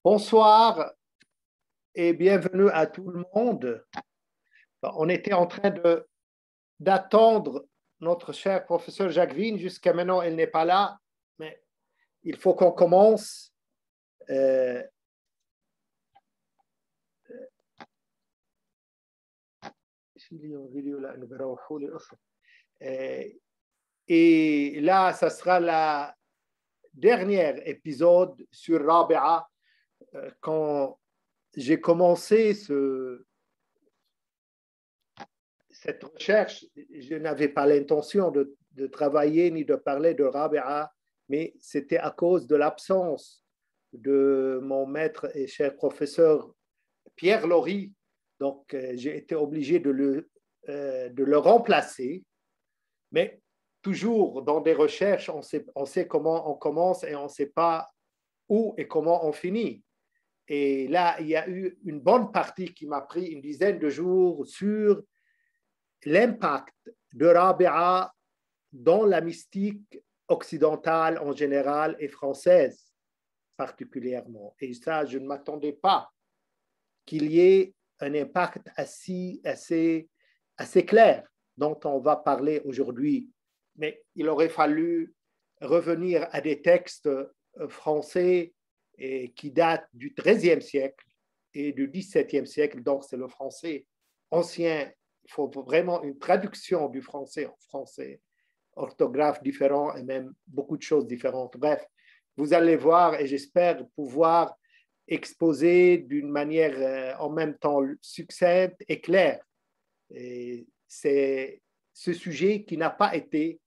Bonsoir et bienvenue à tout le monde. On était en train d'attendre notre cher professeur Jacqueline. Jusqu'à maintenant, elle n'est pas là, mais il faut qu'on commence. Et là, ça sera la dernière épisode sur Rabi'a. Quand j'ai commencé cette recherche, je n'avais pas l'intention de travailler ni de parler de Rabi'a, mais c'était à cause de l'absence de mon maître et cher professeur Pierre Laurie. Donc, j'ai été obligé de le remplacer. Mais toujours dans des recherches, on sait comment on commence et on ne sait pas où et comment on finit. Et là, il y a eu une bonne partie qui m'a pris une dizaine de jours sur l'impact de Rabi'a dans la mystique occidentale en général et française particulièrement. Et ça, je ne m'attendais pas qu'il y ait un impact assez clair dont on va parler aujourd'hui. Mais il aurait fallu revenir à des textes français qui datent du XIIIe siècle et du XVIIe siècle. Donc, c'est le français ancien. Il faut vraiment une traduction du français en français, orthographe différent et même beaucoup de choses différentes. Bref, vous allez voir et j'espère pouvoir exposer d'une manière en même temps succincte et claire. Et c'est ce sujet qui n'a pas été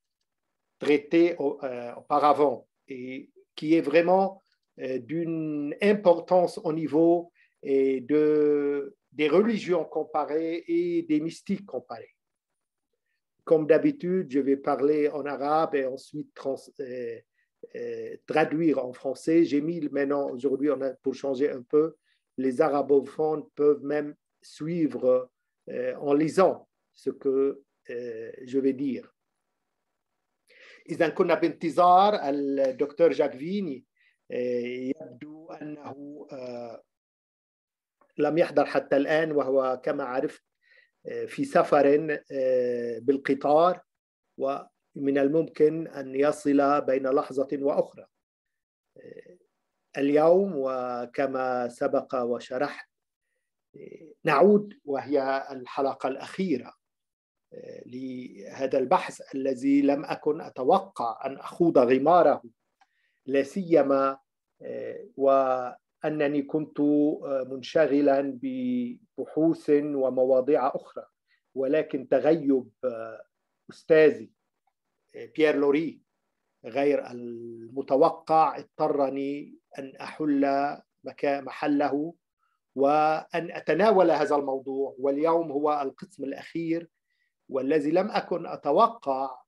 traité auparavant et qui est vraiment d'une importance au niveau des religions comparées et des mystiques comparés. Comme d'habitude, je vais parler en arabe et ensuite traduire en français. J'ai mis maintenant, aujourd'hui, pour changer un peu, les arabophones peuvent même suivre en lisant ce que je vais dire. إذا كنا بانتظار الدكتور جاكفيني يبدو أنه لم يحضر حتى الآن وهو كما عرفت في سفر بالقطار ومن الممكن أن يصل بين لحظة وأخرى. اليوم وكما سبق وشرحت نعود وهي الحلقة الأخيرة لهذا البحث الذي لم أكن أتوقع أن أخوض غماره، لا سيما وأنني كنت منشغلا ببحوث ومواضيع أخرى، ولكن تغيب أستاذي بيير لوري غير المتوقع اضطرني أن أحل محله وأن أتناول هذا الموضوع. واليوم هو القسم الأخير والذي لم أكن أتوقع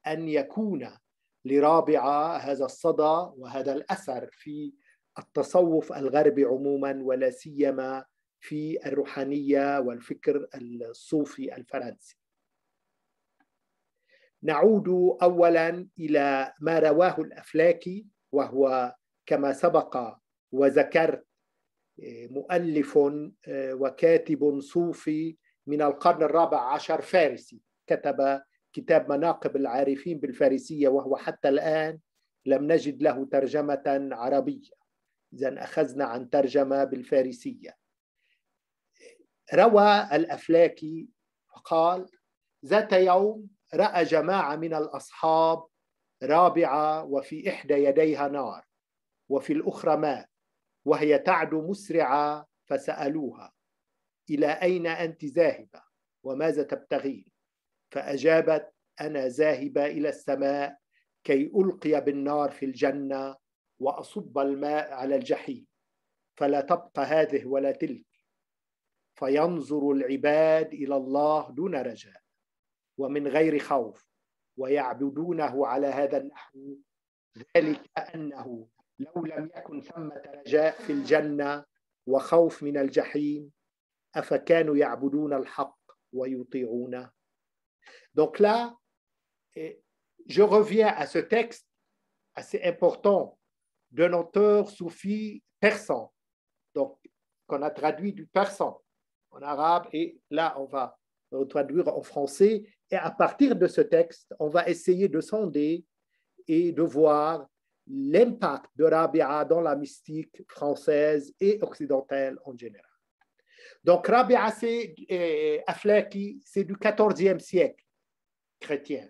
أن يكون لرابعة هذا الصدى وهذا الأثر في التصوف الغربي عموما ولا سيما في الروحانية والفكر الصوفي الفرنسي. نعود أولا إلى ما رواه الأفلاكي، وهو كما سبق وذكرت مؤلف وكاتب صوفي من القرن الرابع عشر فارسي، كتب كتاب مناقب العارفين بالفارسية وهو حتى الآن لم نجد له ترجمة عربية، إذن أخذنا عن ترجمة بالفارسية. روى الأفلاكي وقال: ذات يوم رأى جماعة من الأصحاب رابعة وفي إحدى يديها نار وفي الأخرى ماء وهي تعدو مسرعة، فسألوها: إلى أين أنت ذاهبة وماذا تبتغين؟ فأجابت: أنا ذاهبة إلى السماء كي ألقي بالنار في الجنة وأصب الماء على الجحيم، فلا تبقى هذه ولا تلك، فينظر العباد إلى الله دون رجاء ومن غير خوف ويعبدونه على هذا النحو، ذلك أنه لو لم يكن ثمة رجاء في الجنة وخوف من الجحيم أفكانوا يعبدون الحق ويطيعونه. Donc là, je reviens à ce texte assez important d'un auteur soufi persan, donc qu'on a traduit du persan en arabe, et là, on va le traduire en français. Et à partir de ce texte, on va essayer de sonder et de voir l'impact de Rabia dans la mystique française et occidentale en général. Donc, Rabia, c'est Aflaki, c'est du XIVe siècle chrétien.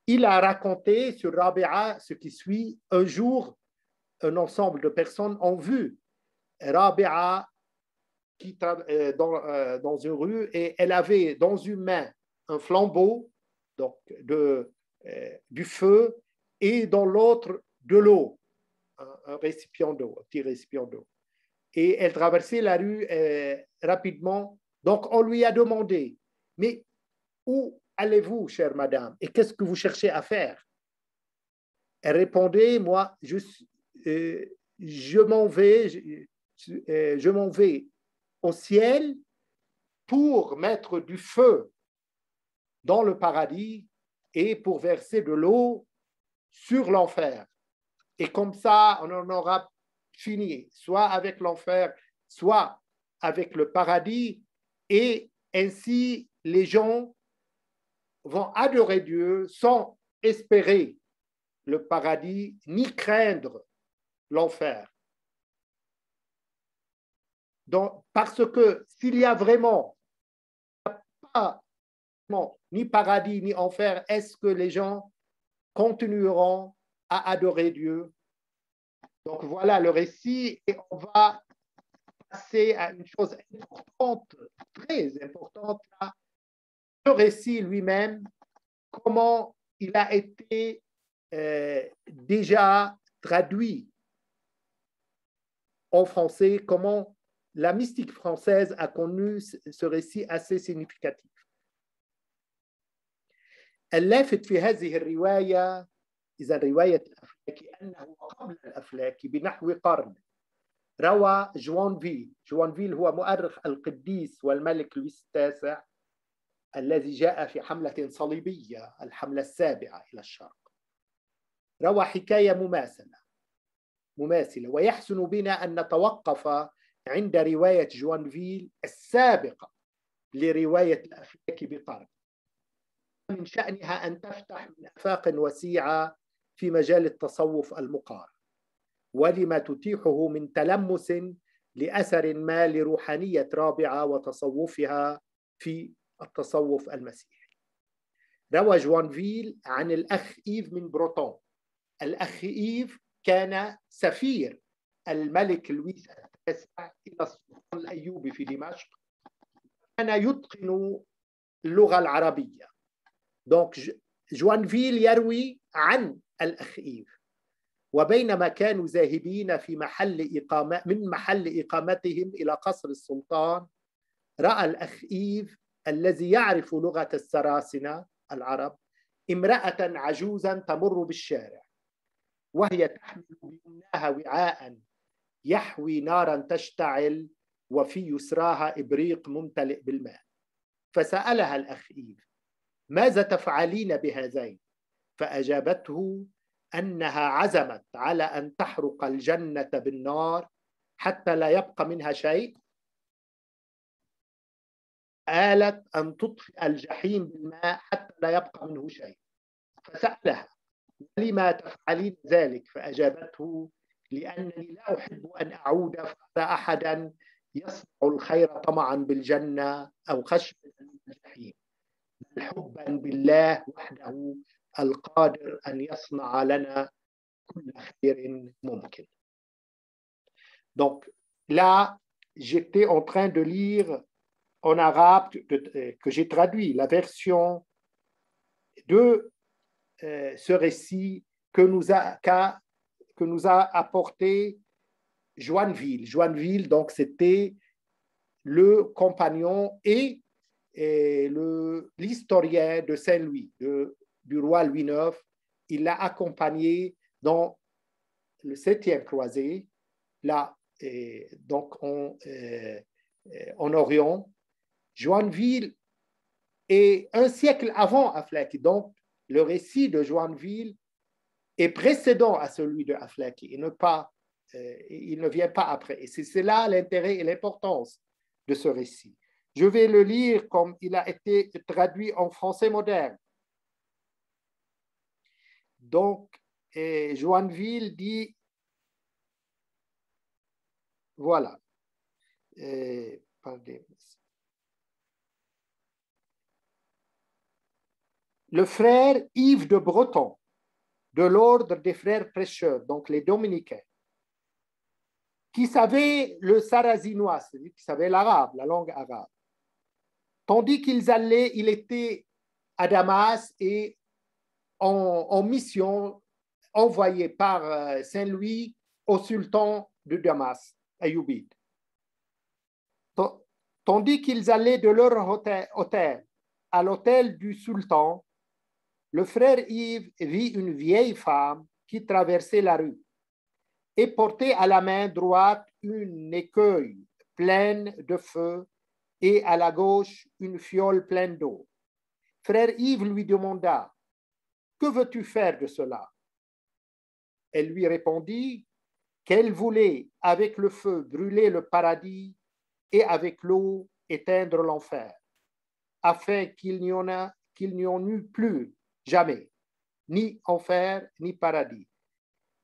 Il a raconté sur Rabia ce qui suit. Un jour, un ensemble de personnes ont vu Rabia dans une rue, et elle avait dans une main un flambeau, donc du feu, et dans l'autre de l'eau, un récipient d'eau, un petit récipient d'eau. Et elle traversait la rue rapidement. Donc on lui a demandé, mais où allez-vous, chère madame, et qu'est-ce que vous cherchez à faire? Elle répondait, moi, je m'en vais au ciel pour mettre du feu dans le paradis et pour verser de l'eau sur l'enfer. Et comme ça, on en aura fini, soit avec l'enfer, soit avec le paradis, et ainsi les gens vont adorer Dieu sans espérer le paradis ni craindre l'enfer. Donc, parce que s'il y a vraiment pas ni paradis ni enfer, est-ce que les gens continueront à adorer Dieu? Donc voilà le récit, et on va passer à une chose importante, très importante, là, le récit lui-même, comment il a été déjà traduit en français, comment la mystique française a connu ce récit assez significatif. اللافت في هذه الرواية، إذا رواية الأفلاكي، أنه قبل الأفلاكي بنحو قرن روى جوانفيل هو مؤرخ القديس والملك لويس التاسع الذي جاء في حملة صليبية، الحملة السابعة إلى الشرق. روى حكاية مماثلة، ويحسن بنا أن نتوقف عند رواية جوانفيل السابقة لرواية الأفلاكي بقرن. من شأنها أن تفتح من آفاق وسيعة في مجال التصوف المقارن، ولما تتيحه من تلمس لأثر ما لروحانية رابعة وتصوفها في التصوف المسيحي. روى جوانفيل عن الأخ إيف من بروتون. الأخ إيف كان سفير الملك لويس التاسع إلى السلطان الأيوبي في دمشق، كان يتقن اللغة العربية. دونك جوانفيل يروي عن الأخ إيف. وبينما كانوا ذاهبين في من محل إقامتهم إلى قصر السلطان، رأى الأخ إيف الذي يعرف لغة السراسنة العرب امرأة عجوزا تمر بالشارع، وهي تحمل بيمناها وعاء يحوي نارا تشتعل وفي يسراها إبريق ممتلئ بالماء. فسألها الأخ إيف: ماذا تفعلين بهذين؟ فأجابته أنها عزمت على أن تحرق الجنة بالنار حتى لا يبقى منها شيء، آلت أن تطفئ الجحيم بالماء حتى لا يبقى منه شيء. فسألها: لما تفعلين ذلك؟ فأجابته: لأنني لا أحب أن أعود فأرى أحدا يصنع الخير طمعا بالجنة أو خشية من الجحيم، بل حبا بالله وحده القادر أن يصنع لنا كل خير ممكن. Donc là, j'étais en train de lire en arabe, que j'ai traduit, la version de ce récit que nous a apporté Joinville. Joinville, donc, c'était le compagnon et l'historien de Saint-Louis, du roi Louis IX. Il l'a accompagné dans le 7e croisée, là, donc en Orient. Joinville est un siècle avant Aflaki, donc le récit de Joinville est précédent à celui de Aflaki et non pas il ne vient pas après. Et c'est là l'intérêt et l'importance de ce récit. Je vais le lire comme il a été traduit en français moderne. Donc, Joinville dit, voilà, le frère Yves de Breton, de l'ordre des frères prêcheurs, donc les dominicains, qui savait le sarrasinois, c'est-à-dire qui savait l'arabe, la langue arabe. Tandis qu'ils allaient, il était à Damas et en mission envoyé par Saint-Louis au sultan de Damas, Ayoubide. Tandis qu'ils allaient de leur hôtel à l'hôtel du sultan, le frère Yves vit une vieille femme qui traversait la rue et portait à la main droite une écuelle pleine de feu et à la gauche une fiole pleine d'eau. Frère Yves lui demanda, « Que veux-tu faire de cela ?» Elle lui répondit qu'elle voulait, avec le feu, brûler le paradis et avec l'eau, éteindre l'enfer, afin qu'il n'y en eût plus jamais, ni enfer, ni paradis.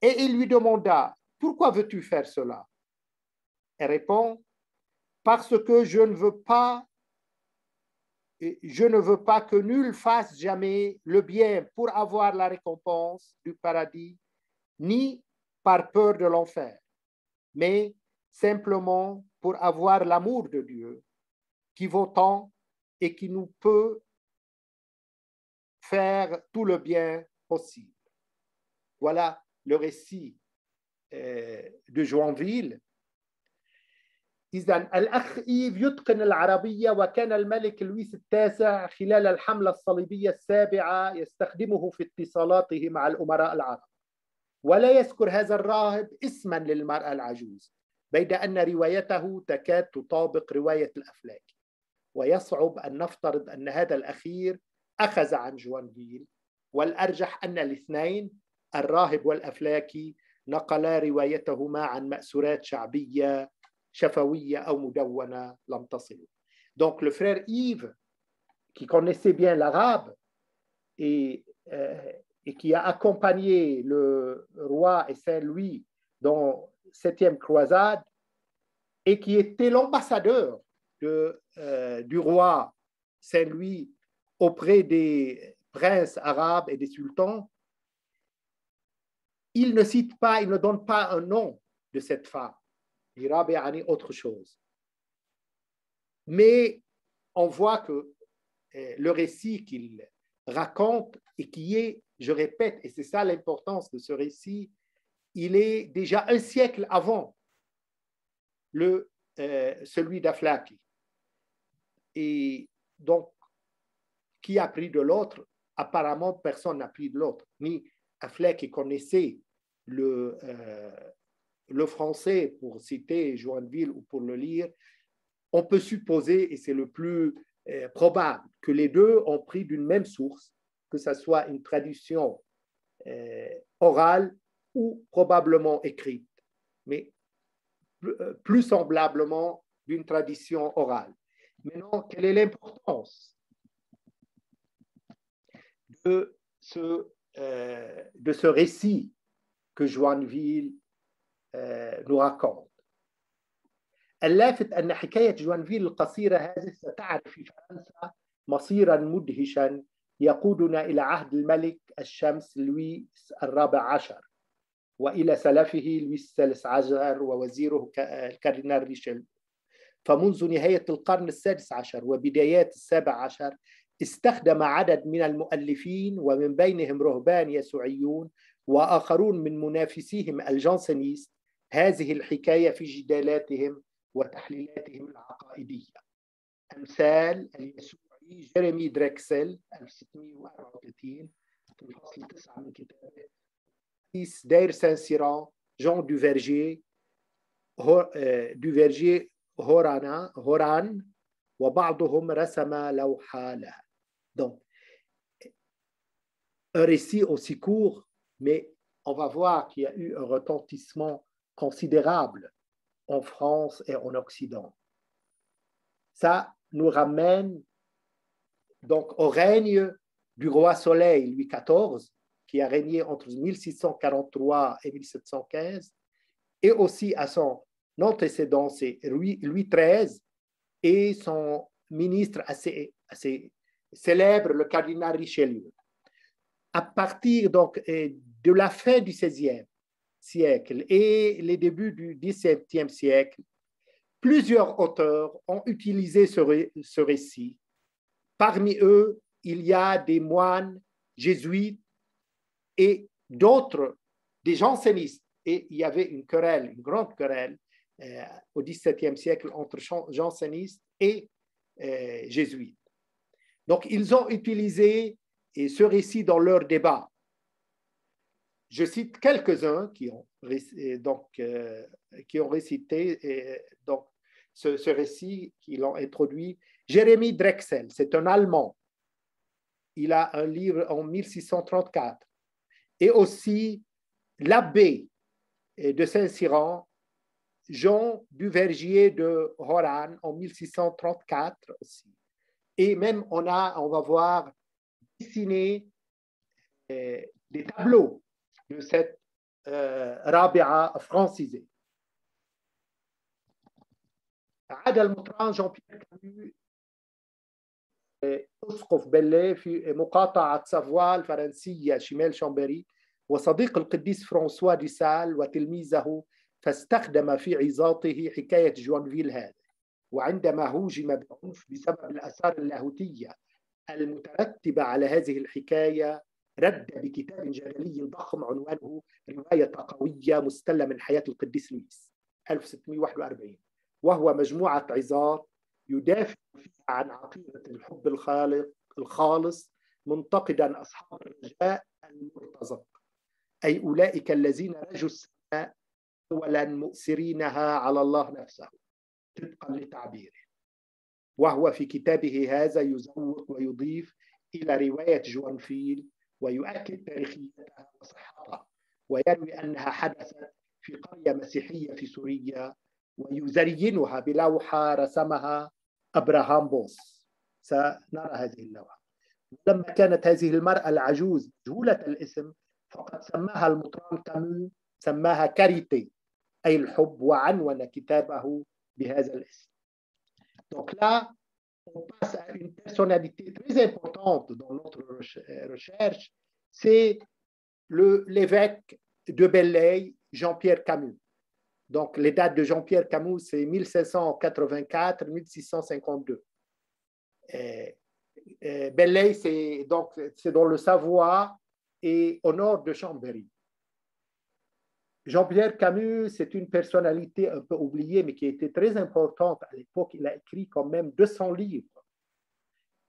Et il lui demanda, « Pourquoi veux-tu faire cela ?» Elle répond, « Parce que je ne veux pas que nul fasse jamais le bien pour avoir la récompense du paradis, ni par peur de l'enfer, mais simplement pour avoir l'amour de Dieu qui vaut tant et qui nous peut faire tout le bien possible. » Voilà le récit de Joinville. إذن الأخ إيف يتقن العربية، وكان الملك لويس التاسع خلال الحملة الصليبية السابعة يستخدمه في اتصالاته مع الأمراء العرب، ولا يذكر هذا الراهب اسما للمرأة العجوز، بيد أن روايته تكاد تطابق رواية الأفلاكي، ويصعب أن نفترض أن هذا الأخير أخذ عن جوانفيل، والأرجح أن الاثنين الراهب والأفلاكي نقلا روايتهما عن مأسورات شعبية شفوية أو مدونة لم تصل. Donc le frère Yves, qui connaissait bien l'arabe et qui a accompagné le roi et Saint-Louis dans la 7e croisade et qui était l'ambassadeur du roi Saint-Louis auprès des princes arabes et des sultans, il ne cite pas, il ne donne pas un nom de cette femme. Rabia autre chose. Mais on voit que le récit qu'il raconte et qui est, je répète, et c'est ça l'importance de ce récit, il est déjà un siècle avant celui d'Aflaki. Et donc, qui a pris de l'autre? Apparemment, personne n'a pris de l'autre. Ni Aflaki connaissait le français pour citer Joinville ou pour le lire. On peut supposer, et c'est le plus probable, que les deux ont pris d'une même source, que ce soit une traduction orale ou probablement écrite, mais plus semblablement d'une tradition orale. Maintenant, quelle est l'importance de ce récit que Joinville nous raconte? اللافت أن حكاية جوانفيل القصيرة هذه ستعرف في فرنسا مصيرا مدهشا يقودنا إلى عهد الملك الشمس لويس الرابع عشر وإلى سلفه لويس الثالث عشر ووزيره الكاردينال ريشيليو. فمنذ نهاية القرن السادس عشر وبدايات السابع عشر استخدم عدد من المؤلفين ومن بينهم رهبان يسوعيون وآخرون من منافسيهم الجانسينيست هذه الحكاية في جدالاتهم وتحليلاتهم العقائدية. أمثال اليسوعي جيريمي دريكسل 1634 في الفصل 9 من كتابه، داير سان سيران، جون دوفيرجي هوران، وبعضهم رسم لوحة لها. Donc, un récit aussi court, mais on va voir qu'il y a eu un retentissement considérable en France et en Occident. Ça nous ramène donc au règne du roi Soleil, Louis XIV, qui a régné entre 1643 et 1715, et aussi à son antécédent, c'est Louis XIII, et son ministre assez célèbre, le cardinal Richelieu. À partir donc de la fin du XVIe siècle et les débuts du XVIIe siècle, plusieurs auteurs ont utilisé ce récit. Parmi eux, il y a des moines jésuites et d'autres, des jansénistes. Et il y avait une querelle, une grande querelle au XVIIe siècle entre jansénistes et jésuites. Donc, ils ont utilisé ce récit dans leur débat. Je cite quelques-uns qui ont récité donc, ce récit, qui l'ont introduit. Jérémie Drexel, c'est un Allemand. Il a un livre en 1634. Et aussi l'abbé de Saint-Cyran, Jean Duvergier de Horan, en 1634 aussi. Et même on va voir dessiner des tableaux de cette Rabia francisée. عاد المطران جان-بيير كامو أسقف بلي في مقاطعة سافوا الفرنسية شمال شامبري وصديق القديس فرانسوا دي سال وتلميذه، فاستخدم في عظاته حكاية جوانفيل هذا. وعندما هوجم بعنف بسبب الآثار اللاهوتية المترتبة على هذه الحكاية، رد بكتاب جدلي ضخم عنوانه رواية قوية مستلة من حياة القديس لويس 1641، وهو مجموعة عظات يدافع فيها عن عقيدة الحب الخالص، منتقدا أصحاب الرجاء المرتزق، أي أولئك الذين رجوا السماء أولا مؤثرينها على الله نفسه طبقا لتعبيره. وهو في كتابه هذا يزوق ويضيف إلى رواية جوانفيل ويؤكد تاريخيتها وصحتها، ويروي أنها حدثت في قرية مسيحية في سوريا، ويزينها بلوحة رسمها أبراهام بوس. سنرى هذه اللوحة. لما كانت هذه المرأة العجوز مجهولة الاسم، فقد سماها المطران كامو، سماها كاريتي أي الحب، وعنون كتابه بهذا الاسم. Donc là, on passe à une personnalité très importante dans notre recherche, c'est l'évêque de Belley, Jean-Pierre Camus. Donc, les dates de Jean-Pierre Camus, c'est 1584-1652. Belley, c'est dans le Savoie et au nord de Chambéry. Jean-Pierre Camus, c'est une personnalité un peu oubliée, mais qui était très importante à l'époque. Il a écrit quand même 200 livres.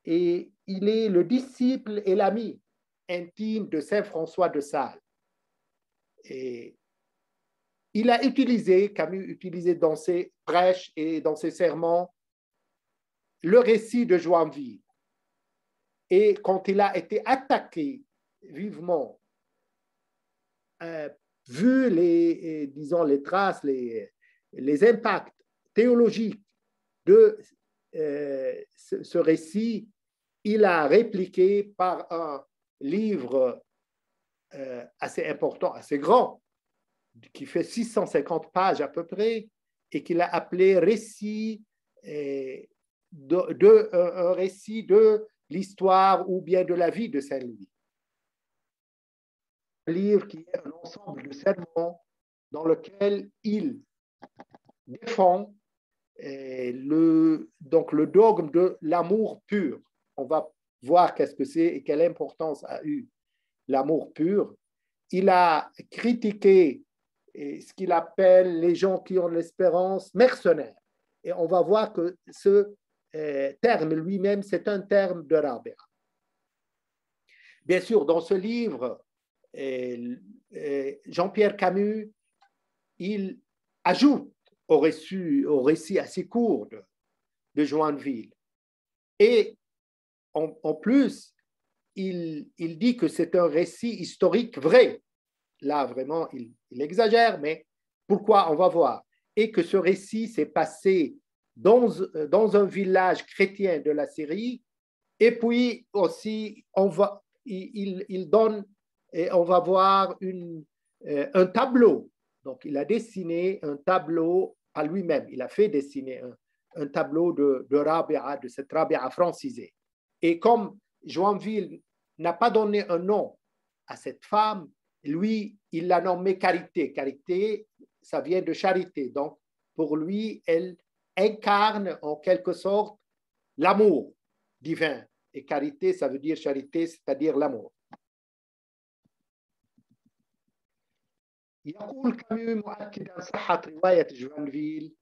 Et il est le disciple et l'ami intime de Saint François de Sales. Et il a Camus utilisé dans ses prêches et dans ses sermons le récit de Joinville. Et quand il a été attaqué vivement, vu les traces, les impacts théologiques de ce récit, il a répliqué par un livre assez important, assez grand, qui fait 650 pages à peu près, et qu'il a appelé récit un récit de l'histoire ou bien de la vie de Saint-Louis. Un livre qui est un ensemble de sermons dans lequel il défend le dogme de l'amour pur. On va voir qu'est-ce que c'est et quelle importance a eu l'amour pur. Il a critiqué ce qu'il appelle les gens qui ont l'espérance mercenaire. Et on va voir que ce terme lui-même, c'est un terme de Rabia. Bien sûr, dans ce livre, Jean-Pierre Camus, il ajoute au récit assez court de Joinville. Et en plus, il dit que c'est un récit historique vrai. Là, vraiment, il exagère, mais Pourquoi? On va voir. Et que ce récit s'est passé dans un village chrétien de la Syrie. Et puis aussi, il donne, et on va voir un tableau. Donc, il a dessiné un tableau à lui-même. Il a fait dessiner un tableau de Rabia, de cette Rabia francisée. Et comme Joinville n'a pas donné un nom à cette femme, lui, il l'a nommée Charité. Charité, ça vient de charité. Donc, pour lui, elle incarne en quelque sorte l'amour divin. Et charité, ça veut dire charité, c'est-à-dire l'amour. يقول كاميو مؤكدا صحة رواية جوانفيل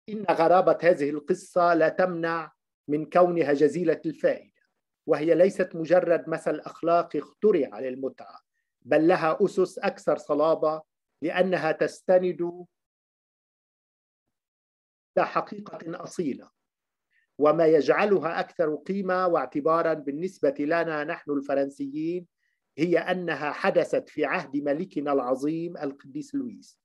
إن غرابة هذه القصة لا تمنع من كونها جزيلة الفائدة، وهي ليست مجرد مثل أخلاقي اخترع للمتعة، بل لها أسس أكثر صلابة لأنها تستند إلى حقيقة أصيلة، وما يجعلها أكثر قيمة واعتبارا بالنسبة لنا نحن الفرنسيين هي أنها حدثت في عهد ملكنا العظيم القديس لويس،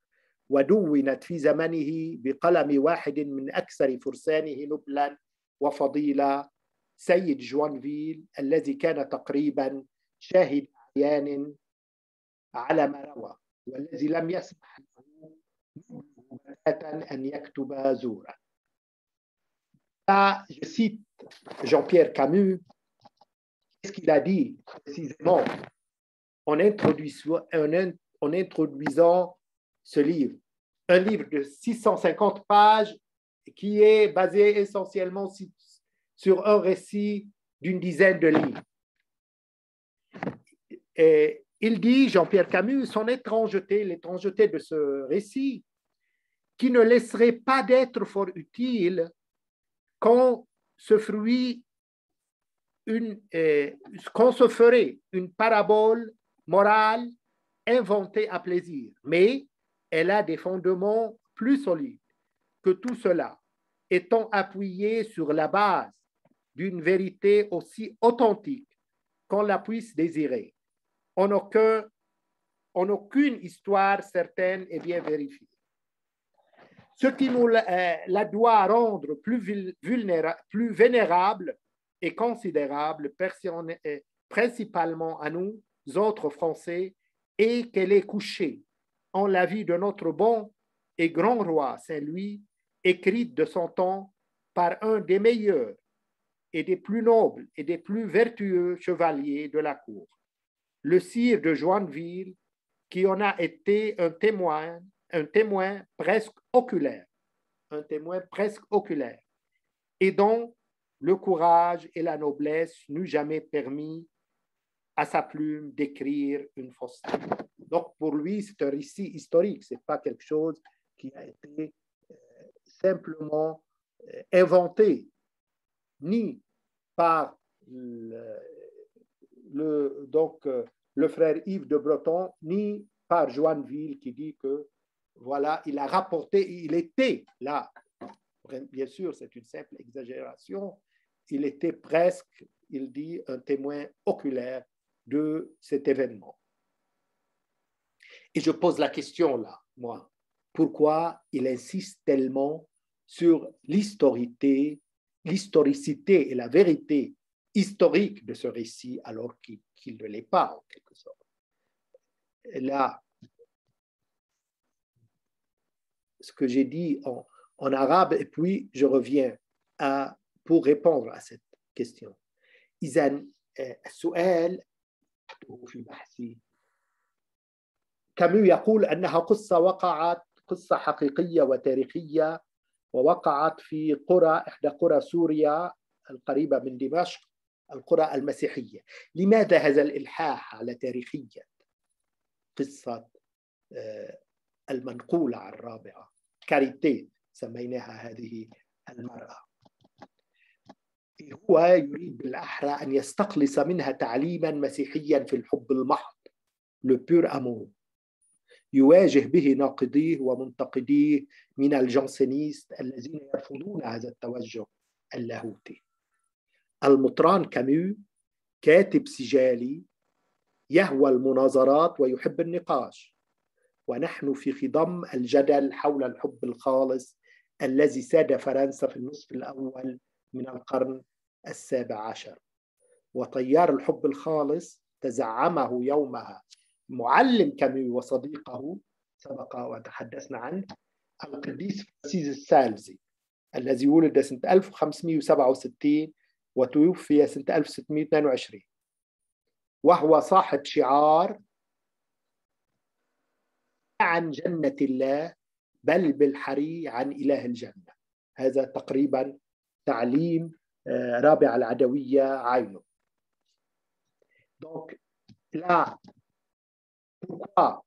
ودونت في زمنه بقلم واحد من أكثر فرسانه نبلا وفضيلة، سيد جوانفيل، الذي كان تقريبا شاهد عيان على ما روى، والذي لم يسمح له أن يكتب زورا. Là, je cite Jean-Pierre Camus. Qu'est-ce qu'il a dit précisément en introduisant ce livre? Un livre de 650 pages qui est basé essentiellement sur un récit d'une dizaine de lignes. Et il dit, Jean-Pierre Camus, son étrangeté, l'étrangeté de ce récit, qui ne laisserait pas d'être fort utile quand se ferait une parabole morale inventée à plaisir. Mais elle a des fondements plus solides que tout cela, étant appuyée sur la base d'une vérité aussi authentique qu'on la puisse désirer. En aucune histoire certaine et bien vérifiée. Ce qui nous la doit rendre plus vénérable et considérable, principalement à nous, autres Français, et qu'elle est couchée en la vie de notre bon et grand roi Saint-Louis, écrite de son temps par un des meilleurs et des plus nobles et des plus vertueux chevaliers de la cour, le sire de Joinville, qui en a été un témoin presque oculaire, et dont le courage et la noblesse n'eût jamais permis à sa plume d'écrire une fausseté. Donc pour lui, c'est un récit historique, ce n'est pas quelque chose qui a été simplement inventé, ni par le frère Yves de Breton, ni par Joinville qui dit que voilà, il a rapporté, il était là. Bien sûr, c'est une simple exagération. Il était presque, il dit, un témoin oculaire de cet événement. Et je pose la question là, moi, pourquoi il insiste tellement sur l'historicité et la vérité historique de ce récit alors qu'il ne l'est pas en quelque sorte. Et là, ce que j'ai dit en arabe, et puis je reviens pour répondre à cette question. إذن السؤال في بحثي كامو يقول أنها قصة حقيقية وتاريخية ووقعت في إحدى قرى سوريا القريبة من دمشق، القرى المسيحية. لماذا هذا الإلحاح على تاريخية قصة المنقولة عن الرابعة؟ كاريتي سميناها هذه المرأة. هو يريد بالأحرى أن يستخلص منها تعليما مسيحيا في الحب المحض، le pur amour، يواجه به ناقديه ومنتقديه من الجانسينيست الذين يرفضون هذا التوجه اللاهوتي. المطران كامو كاتب سجالي يهوى المناظرات ويحب النقاش، ونحن في خضم الجدل حول الحب الخالص الذي ساد فرنسا في النصف الأول من القرن السابع عشر. وتيار الحب الخالص تزعمه يومها معلم كاميو وصديقه سبق وتحدثنا عنه القديس فرانسيس السالزي، الذي ولد سنة 1567 وتوفي سنة 1622، وهو صاحب شعار عن جنة الله بل بالحري عن إله الجنة. هذا تقريبا تعليم رابع العدوية عينه. Donc là, pourquoi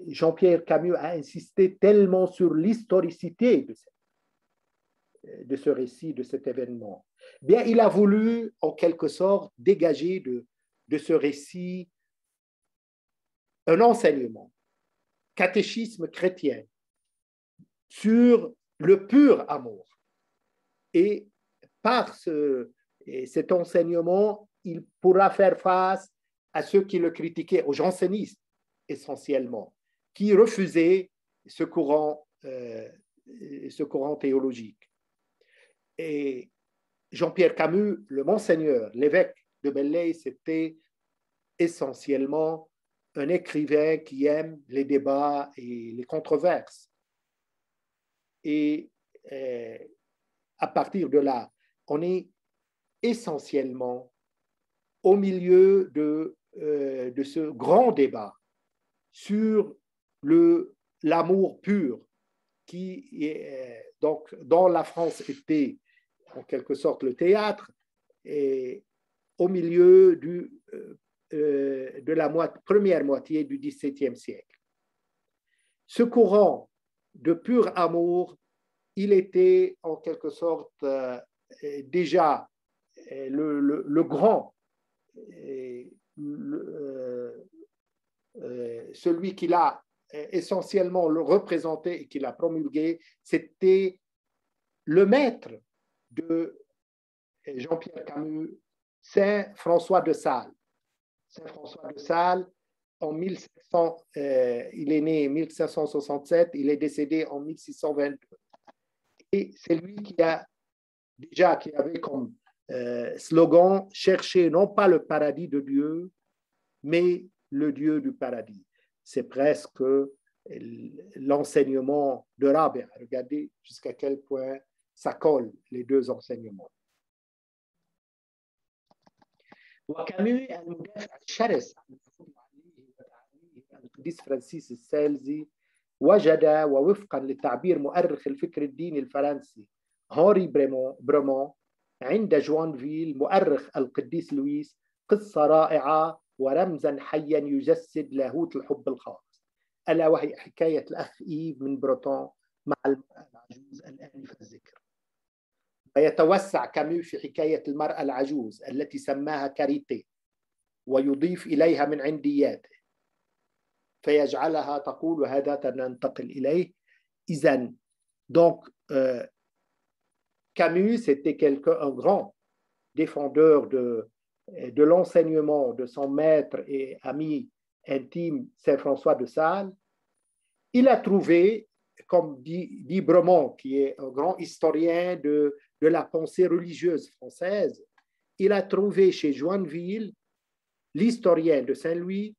Jean-Pierre Camus a insisté tellement sur l'historicité de ce récit, de cet événement? Bien, il a voulu, en quelque sorte, dégager de ce récit un enseignement, catéchisme chrétien, sur le pur amour. Et par cet enseignement, il pourra faire face à ceux qui le critiquaient, aux jansénistes essentiellement, qui refusaient ce courant théologique. Et Jean-Pierre Camus, le monseigneur, l'évêque de Belley, c'était essentiellement un écrivain qui aime les débats et les controverses. Et à partir de là, on est essentiellement au milieu de ce grand débat sur l'amour pur qui est, donc, dont la France était en quelque sorte le théâtre, et au milieu de la première moitié du XVIIe siècle. Ce courant de pur amour, il était en quelque sorte déjà le grand, celui qui l'a essentiellement représenté et qui l'a promulgué, c'était le maître de Jean-Pierre Camus, Saint François de Sales. Saint François de Sales, il est né en 1567, il est décédé en 1622. Et c'est lui qui avait comme slogan « Chercher non pas le paradis de Dieu, mais le Dieu du paradis ». C'est presque l'enseignement de Rabia. Regardez jusqu'à quel point ça colle, les deux enseignements. وكامو المدافع الشرس عن المفروض عليه وتعليمه القديس فرانسيس السالزي وجد، ووفقا للتعبير مؤرخ الفكر الديني الفرنسي هنري بريمون عند جوانفيل مؤرخ القديس لويس، قصة رائعة ورمزا حيا يجسد لاهوت الحب الخاص، ألا وهي حكاية الأخ إيف من بريطان مع المرأة العجوز الآنفة الذكر. ويتوسع كامو في حكاية المرأة العجوز التي سماها كاريتي، ويضيف إليها من عندياته فيجعلها تقول، وهذا ننتقل إليه. إذن donc Camus, c'était un grand défendeur de l'enseignement de son maître et ami intime, Saint François de Sales. Il a trouvé, comme dit Bremont, qui est un grand historien de la pensée religieuse française, il a trouvé chez Joinville, l'historien de Saint-Louis,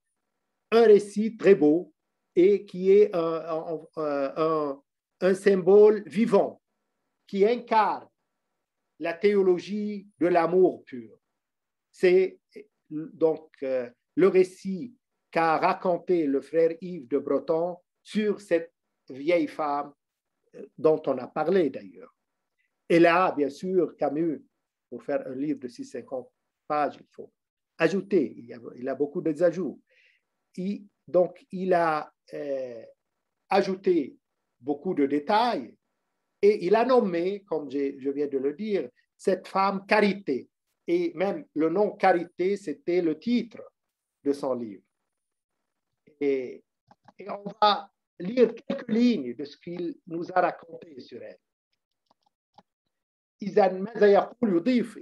un récit très beau et qui est un symbole vivant qui incarne la théologie de l'amour pur. C'est donc le récit qu'a raconté le frère Yves de Breton sur cette vieille femme dont on a parlé d'ailleurs. Et là, bien sûr, Camus, pour faire un livre de 650 pages, il faut ajouter, il a beaucoup d'ajouts. Donc, il a ajouté beaucoup de détails et il a nommé, comme je viens de le dire, cette femme Carité. Et même le nom Carité, c'était le titre de son livre. Et on va lire quelques lignes de ce qu'il nous a raconté sur elle. إذا ماذا يقول؟ يضيف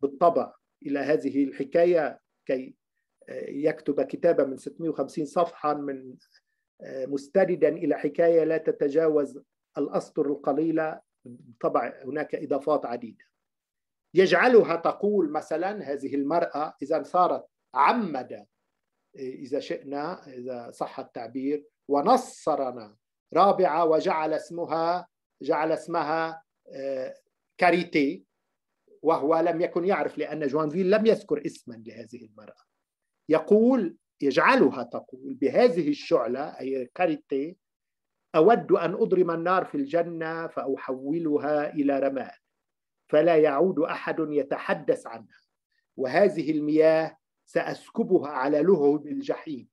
بالطبع إلى هذه الحكاية كي يكتب كتابا من 650 صفحة من مستندا إلى حكاية لا تتجاوز الأسطر القليلة، طبعا هناك إضافات عديدة يجعلها تقول مثلا هذه المرأة إذا صارت عمد، إذا شئنا إذا صح التعبير، ونصرنا رابعة وجعل اسمها كاريتي، وهو لم يكن يعرف لأن جوانفيل لم يذكر اسما لهذه المرأة. يجعلها تقول بهذه الشعلة أي كاريتي: أود أن أضرم النار في الجنة فأحولها إلى رماد فلا يعود أحد يتحدث عنها، وهذه المياه سأسكبها على لهب الجحيم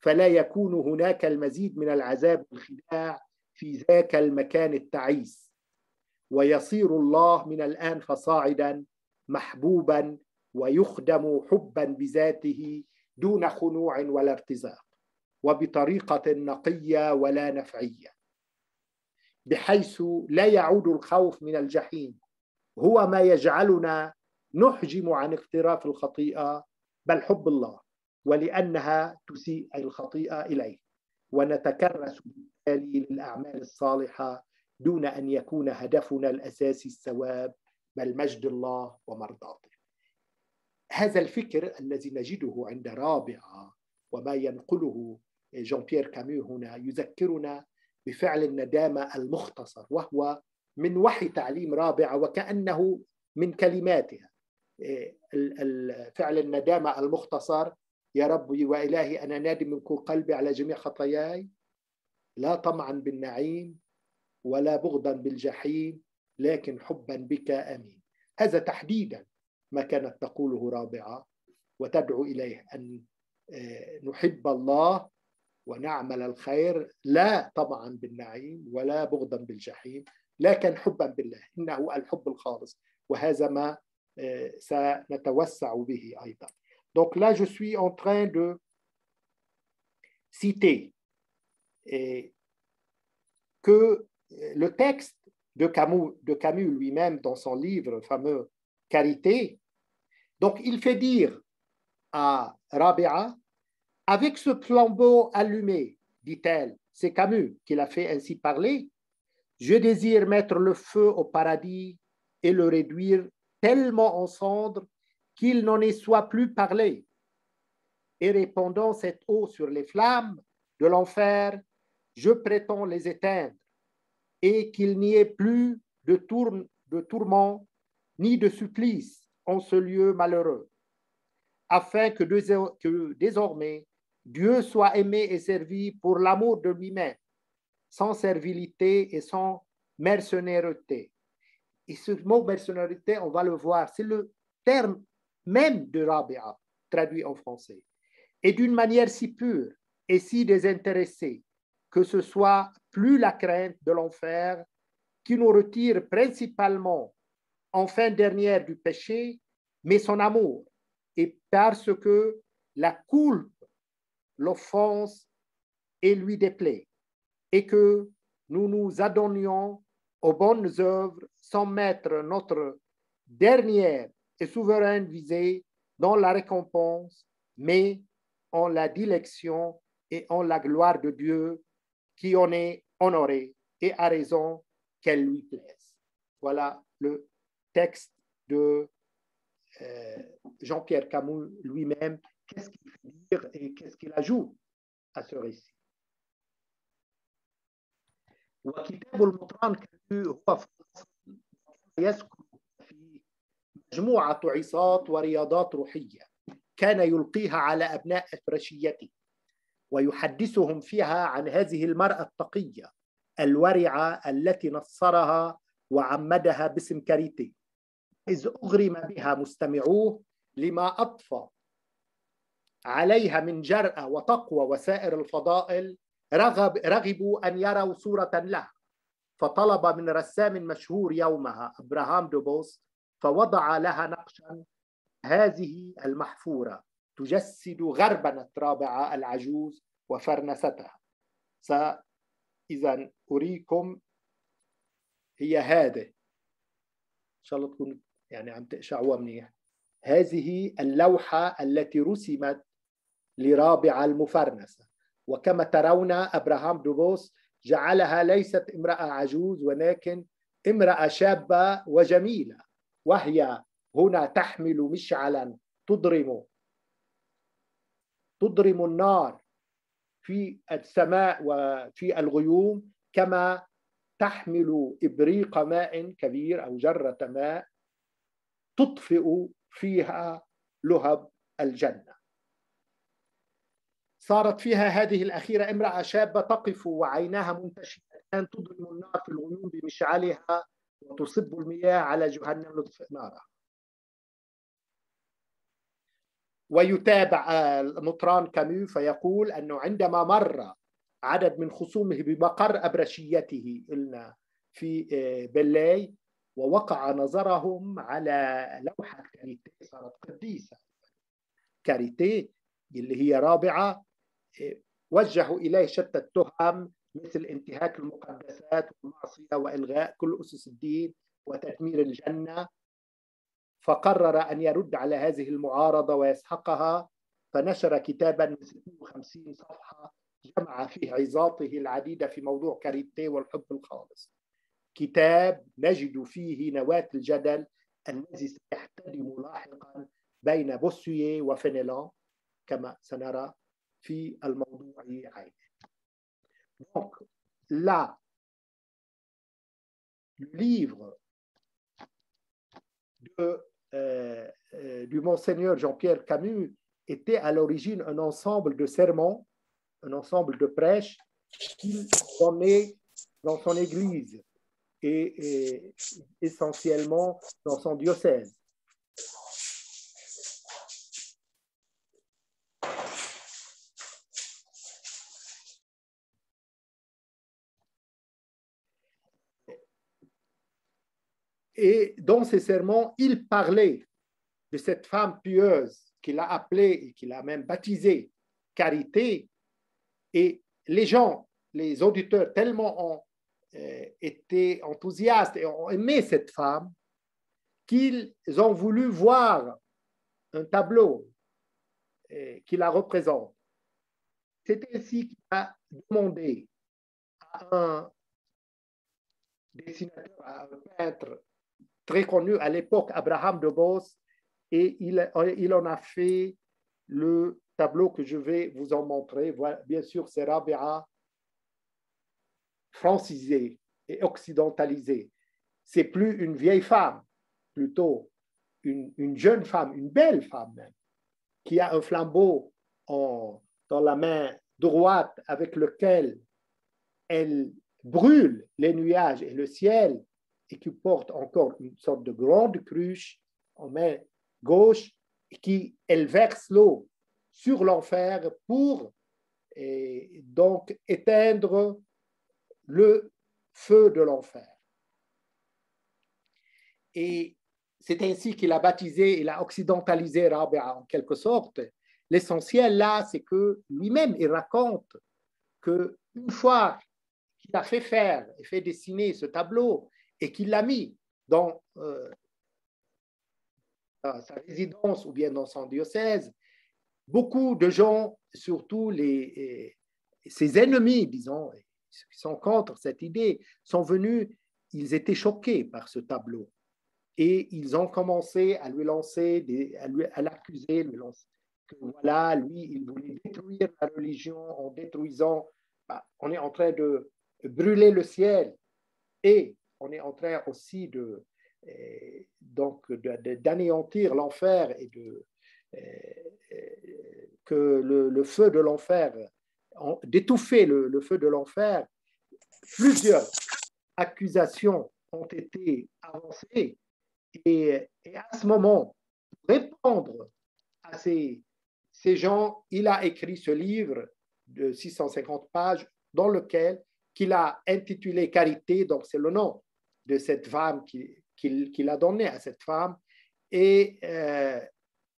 فلا يكون هناك المزيد من العذاب والخداع في ذاك المكان التعيس، ويصير الله من الآن فصاعدا محبوبا ويخدم حبا بذاته دون خنوع ولا ارتزاق، وبطريقة نقية ولا نفعية، بحيث لا يعود الخوف من الجحيم هو ما يجعلنا نحجم عن اقتراف الخطيئة، بل حب الله، ولأنها تسيء الخطيئة إليه، ونتكرس بالتالي للأعمال الصالحة دون أن يكون هدفنا الأساسي الثواب بل مجد الله ومرضاته. هذا الفكر الذي نجده عند رابعة وما ينقله جان بيير كامو هنا يذكرنا بفعل الندامة المختصر، وهو من وحي تعليم رابعة وكأنه من كلماتها. فعل الندامة المختصر: يا ربي وإلهي أنا نادم من كل قلبي على جميع خطاياي، لا طمعا بالنعيم ولا بغضا بالجحيم لكن حبا بك آمين. هذا تحديدا ما كانت تقوله رابعة، وتدعو إليه أن نحب الله ونعمل الخير لا طمعا بالنعيم ولا بغضا بالجحيم لكن حبا بالله، إنه الحب الخالص، وهذا ما سنتوسع به أيضا. Donc là, je suis en train de citer que le texte de Camus lui-même dans son livre fameux Carité, donc il fait dire à Rabia: avec ce flambeau allumé, dit-elle, c'est Camus qui l'a fait ainsi parler, je désire mettre le feu au paradis et le réduire tellement en cendres qu'il n'en soit plus parlé. Et répandant cette eau sur les flammes de l'enfer, je prétends les éteindre et qu'il n'y ait plus de tourment ni de supplice en ce lieu malheureux, afin que désormais Dieu soit aimé et servi pour l'amour de lui-même, sans servilité et sans mercenarité. Et ce mot mercenarité, on va le voir, c'est le terme même de Rabia, traduit en français. Et d'une manière si pure et si désintéressée que ce soit plus la crainte de l'enfer qui nous retire principalement en fin dernière du péché, mais son amour, et parce que la culpe l'offense et lui déplaît, et que nous nous adonnions aux bonnes œuvres sans mettre notre dernière et souveraine visée dans la récompense, mais en la dilection et en la gloire de Dieu qui en est honoré et à raison qu'elle lui plaise. Voilà le texte de Jean-Pierre Camus lui-même. Qu'est-ce qu'il fait dire et qu'est-ce qu'il ajoute à ce récit. وكتاب المطران هو يذكر في مجموعة عظات ورياضات روحية كان يلقيها على أبناء أفرشيته، ويحدثهم فيها عن هذه المرأة التقية الورعة التي نصرها وعمدها باسم كاريتي، إذ أغرم بها مستمعوه لما أضفى عليها من جرأة وتقوى وسائر الفضائل، رغبوا أن يروا صورة لها، فطلب من رسام مشهور يومها أبراهام دوبوس فوضع لها نقشا هذه المحفورة تجسد غربنة رابعة العجوز وفرنستها. إذا أريكم هي هذه، إن شاء الله تكون يعني عم تقشعوها منيح، هذه اللوحة التي رسمت لرابعة المفرنسة. وكما ترون أبراهام دوبوس جعلها ليست امرأة عجوز ولكن امرأة شابة وجميلة، وهي هنا تحمل مشعلا تضرم النار في السماء وفي الغيوم، كما تحمل إبريق ماء كبير أو جرة ماء تطفئ فيها لهب الجنة. صارت فيها هذه الأخيرة امرأة شابة تقف وعيناها منتشرتان تضرم النار في الغيوم بمشعلها وتصب المياه على جهنم لتطفئ نارها. ويتابع المطران كامو فيقول أنه عندما مر عدد من خصومه بمقر أبرشيته قلنا في بلاي ووقع نظرهم على لوحة كاريتيه صارت قديسة، كاريتيه اللي هي رابعة، وجهوا إليه شتى التهم مثل انتهاك المقدسات والمعصية وإلغاء كل أسس الدين وتدمير الجنة، فقرر أن يرد على هذه المعارضة ويسحقها، فنشر كتابا من 56 صفحة جمع فيه عظاته العديدة في موضوع كاريتيه والحب الخالص. كتاب نجد فيه نواة الجدل الذي سيحتدم لاحقا بين بوسويه وفينيلان كما سنرى في الموضوع عينه. Donc, là, le livre du Monseigneur Jean-Pierre Camus était à l'origine un ensemble de sermons, un ensemble de prêches qu'il donnait dans son église et essentiellement dans son diocèse. Et dans ces sermons, il parlait de cette femme pieuse qu'il a appelée et qu'il a même baptisée Charité. Et les gens, les auditeurs, tellement ont été enthousiastes et ont aimé cette femme qu'ils ont voulu voir un tableau qui la représente. C'est ainsi qu'il a demandé à un dessinateur, à un peintre très connu à l'époque, Abraham Dobos, et il en a fait le tableau que je vais vous en montrer. Voilà, bien sûr, c'est Rabia francisée et occidentalisée. C'est plus une vieille femme, plutôt une jeune femme, une belle femme même, qui a un flambeau dans la main droite avec lequel elle brûle les nuages et le ciel, et qui porte encore une sorte de grande cruche en main gauche, qui elle verse l'eau sur l'enfer pour donc éteindre le feu de l'enfer. Et c'est ainsi qu'il a baptisé, il a occidentalisé Rabia en quelque sorte. L'essentiel là, c'est que lui-même, il raconte qu'une fois qu'il a fait faire et fait dessiner ce tableau et qu'il l'a mis dans sa résidence ou bien dans son diocèse, beaucoup de gens, surtout ses ennemis, disons, ceux qui sont contre cette idée, sont venus, ils étaient choqués par ce tableau. Et ils ont commencé à lui lancer, à l'accuser, que voilà, lui, il voulait détruire la religion en détruisant, on est en train de brûler le ciel et on est en train aussi d'anéantir l'enfer et que le feu de l'enfer, d'étouffer le feu de l'enfer. Plusieurs accusations ont été avancées et à ce moment, pour répondre à ces gens, il a écrit ce livre de 650 pages dans lequel qu'il a intitulé Charité, donc c'est le nom de cette femme qu'il a donné à cette femme. Et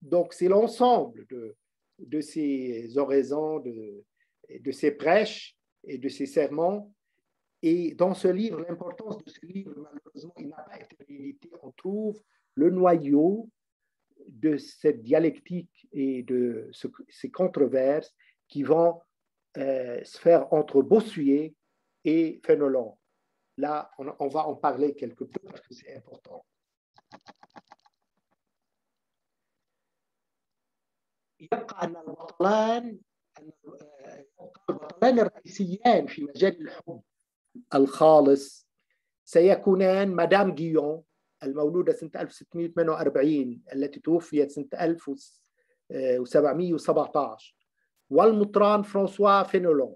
donc c'est l'ensemble de ses oraisons, de ses prêches et de ses sermons. Et dans ce livre, l'importance de ce livre, malheureusement, il n'a pas été réédité. On trouve le noyau de cette dialectique et de ces controverses qui vont se faire entre Bossuet et Fénelon. Là, on va en parler quelque peu parce que c'est important. يبقى أن البطلان الرئيسيان في مجال الحب الخالص سيكونان مدام جيون المولودة سنة 1648 التي توفيت سنة 1717 والمطران فرانسوا فينولون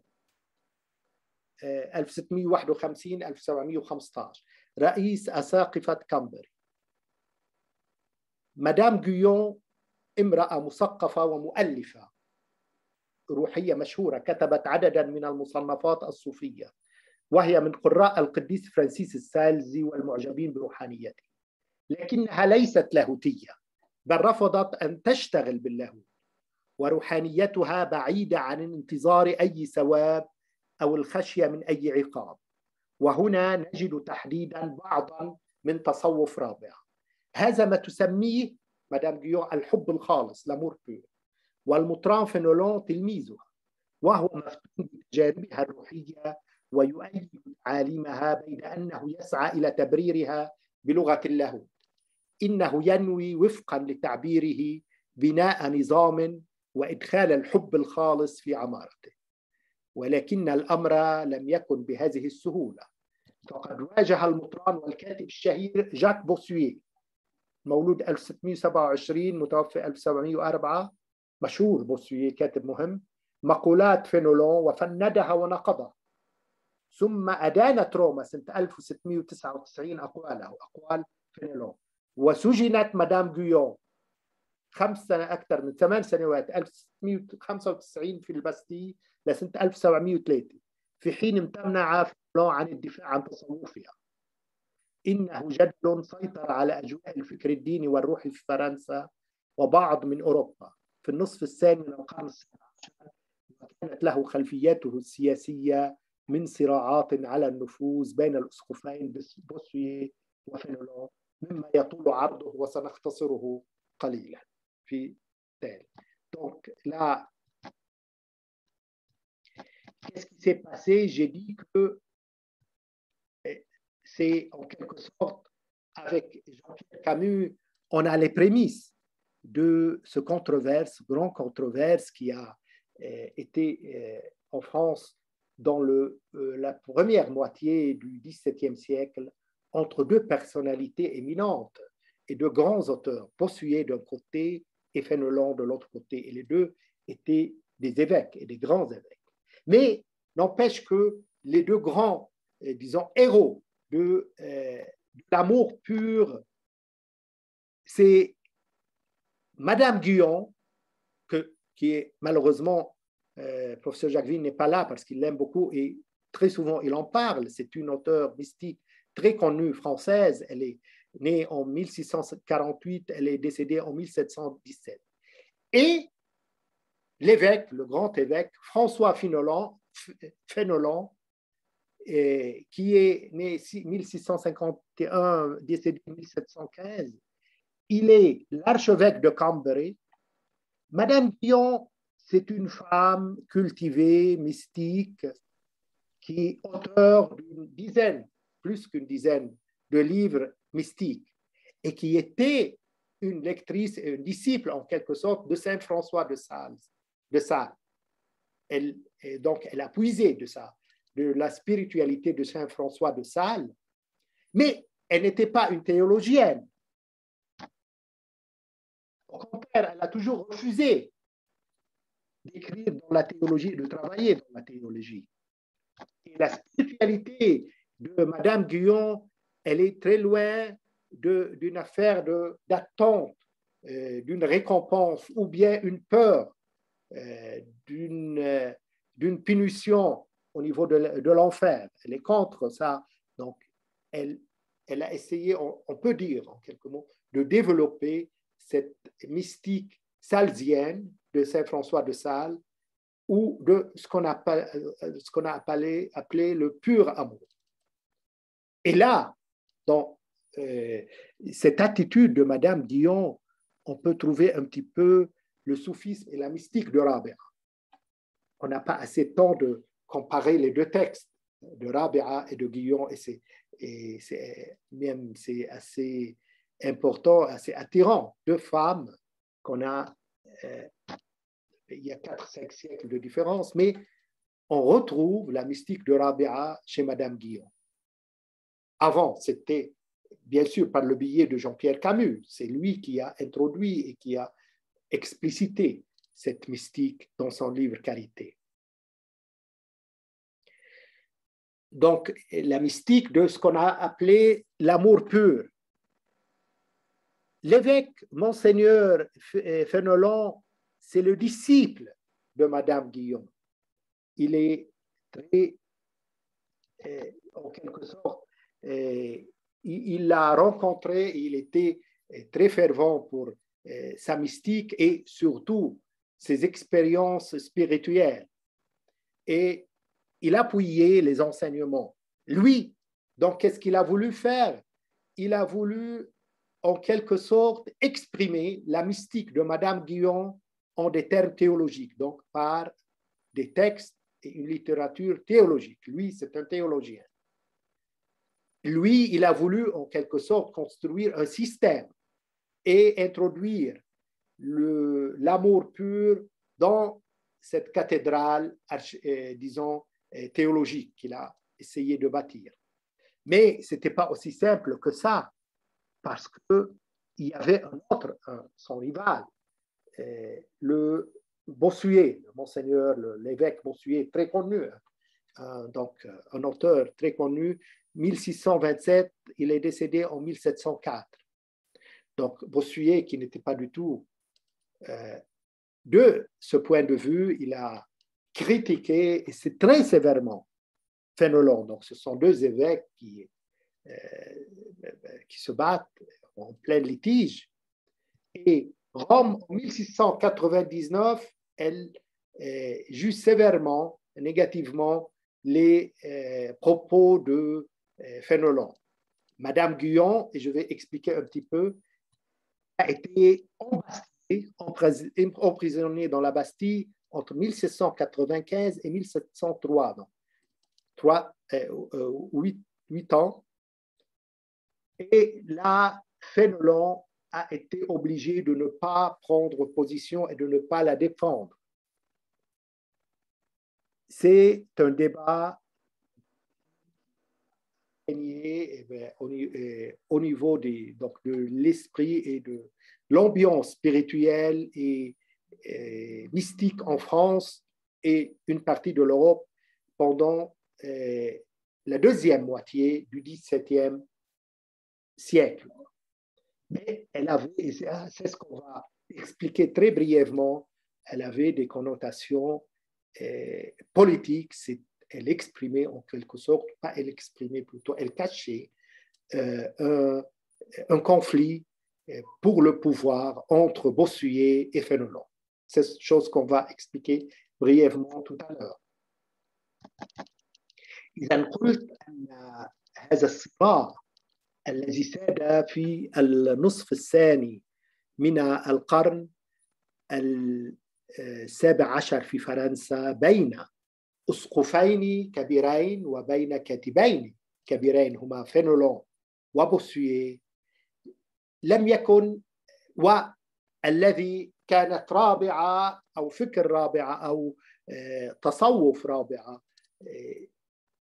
1651 1715 رئيس أساقفة كامبري. مدام جيون امرأة مثقفة ومؤلفة روحية مشهورة، كتبت عددا من المصنفات الصوفية، وهي من قراء القديس فرانسيس السالزي والمعجبين بروحانيته، لكنها ليست لاهوتية، بل رفضت أن تشتغل باللاهوت، وروحانيتها بعيدة عن انتظار أي ثواب أو الخشية من أي عقاب. وهنا نجد تحديدا بعضا من تصوف رابع، هذا ما تسميه مدام جيون الحب الخالص، لامور بور، والمطران فينولون تلميذها، وهو مفتون بتجاربها الروحية ويؤيد تعاليمها بين أنه يسعى إلى تبريرها بلغة اللاهوت. إنه ينوي وفقا لتعبيره بناء نظام وإدخال الحب الخالص في عمارته، ولكن الأمر لم يكن بهذه السهولة، فقد واجه المطران والكاتب الشهير جاك بوسويه مولود 1627 متوفى 1704، مشهور بوسويه كاتب مهم، مقولات فينولون وفندها ونقضها، ثم أدانت روما سنة 1699 أقواله أقوال فينولون، وسجنت مدام جيون 5 سنة أكثر من 8 سنوات 1695 في الباستيل لسنة 1703 في حين امتنع فينولون عن الدفاع عن تصوفها. إنه جدل سيطر على أجواء الفكر الديني والروحي في فرنسا وبعض من أوروبا في النصف الثاني من القرن ال19، وكانت له خلفياته السياسية من صراعات على النفوذ بين الأسقفين بوسويه وفينولون مما يطول عرضه وسنختصره قليلا في ذلك. Donc là, qu'est-ce qui s'est passé? J'ai dit que c'est en quelque sorte, avec Jean-Pierre Camus, on a les prémices de ce controverse, grand controverse qui a été en France dans la première moitié du XVIIe siècle entre deux personnalités éminentes et deux grands auteurs, Bossuet d'un côté et Fénelon de l'autre côté. Et les deux étaient des évêques et des grands évêques. Mais n'empêche que les deux grands, disons, héros de l'amour pur, c'est Madame Guyon, qui est malheureusement, professeur Jacqueville n'est pas là parce qu'il l'aime beaucoup et très souvent il en parle. C'est une auteure mystique très connue française. Elle est née en 1648, elle est décédée en 1717. Et l'évêque, le grand évêque, François Fénelon, qui est né 1651, décédé en 1715, il est l'archevêque de Cambrai. Madame Guyon, c'est une femme cultivée, mystique, qui est auteure d'une dizaine, plus qu'une dizaine, de livres mystiques, et qui était une lectrice et une disciple, en quelque sorte, de Saint François de Sales. Donc, elle a puisé de la spiritualité de Saint François de Sales, mais elle n'était pas une théologienne. Au contraire, elle a toujours refusé d'écrire dans la théologie et de travailler dans la théologie. Et la spiritualité de Madame Guyon, elle est très loin d'une affaire d'attente, d'une récompense ou bien une peur d'une punition au niveau de l'enfer. Elle est contre ça. Donc, elle a essayé, on peut dire en quelques mots, de développer cette mystique salesienne de Saint François de Sales ou de ce qu'on a appelé le pur amour. Et là, dans cette attitude de Madame Guyon on peut trouver un petit peu le soufisme et la mystique de Rabia. On n'a pas assez de temps de comparer les deux textes de Rabia et de Guillon, et c'est assez important, assez attirant. Deux femmes qu'on a, il y a 4-5 siècles de différence, mais on retrouve la mystique de Rabia chez Madame Guillon. Avant, c'était bien sûr par le biais de Jean-Pierre Camus. C'est lui qui a introduit et qui a explicité cette mystique dans son livre Carité. Donc, la mystique de ce qu'on a appelé l'amour pur. L'évêque Monseigneur Fenelon, c'est le disciple de Madame Guillon. Il est très, en quelque sorte, il l'a rencontré, il était très fervent pour sa mystique et surtout ses expériences spirituelles. Et il appuyait les enseignements. Lui, donc, qu'est-ce qu'il a voulu faire? Il a voulu, en quelque sorte, exprimer la mystique de Madame Guillon en des termes théologiques, donc par des textes et une littérature théologique. Lui, c'est un théologien. Lui, il a voulu, en quelque sorte, construire un système et introduire l'amour pur dans cette cathédrale, disons, théologique qu'il a essayé de bâtir. Mais ce n'était pas aussi simple que ça, parce qu'il y avait un autre, son rival, le Bossuet, le Monseigneur, l'évêque Bossuet, très connu, donc un auteur très connu, 1627, il est décédé en 1704. Donc Bossuet, qui n'était pas du tout de ce point de vue, il a critiqué, et c'est très sévèrement, Fénelon. Donc ce sont deux évêques qui se battent en plein litige. Et Rome, en 1699, elle juge sévèrement, négativement, les propos de Fénelon. Madame Guyon, et je vais expliquer un petit peu, a été emprisonnée dans la Bastille entre 1795 et 1703, donc 8 ans. Et là, Fénelon a été obligé de ne pas prendre position et de ne pas la défendre. C'est un débat au niveau donc de l'esprit et de l'ambiance spirituelle et mystique en France et une partie de l'Europe pendant la deuxième moitié du XVIIe siècle. Mais elle avait, et c'est ce qu'on va expliquer très brièvement, elle avait des connotations politiques. Elle exprimait en quelque sorte, pas elle exprimait plutôt, elle cachait un conflit pour le pouvoir entre Bossuet et Fénelon. C'est une chose qu'on va expliquer brièvement tout à l'heure. إذا قلت أن هذا الصراع الذي ساد في النصف الثاني من القرن السابع عشر في فرنسا بين أسقفين كبيرين وبين كاتبين كبيرين هما فينولون وبوسويه لم يكن، والذي كانت رابعة أو فكر رابعة أو تصوف رابعة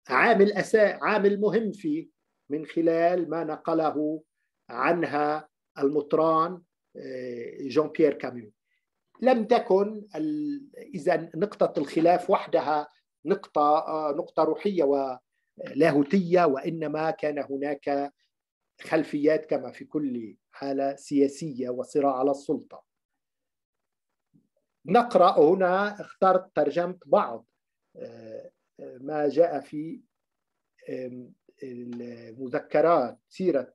عامل مهم فيه من خلال ما نقله عنها المطران جان بيير كامو. لم تكن إذا نقطة الخلاف وحدها نقطة روحية ولاهوتية، وإنما كان هناك خلفيات كما في كل حالة سياسية وصراع على السلطة. نقرأ هنا، اخترت ترجمة بعض ما جاء في المذكرات سيرة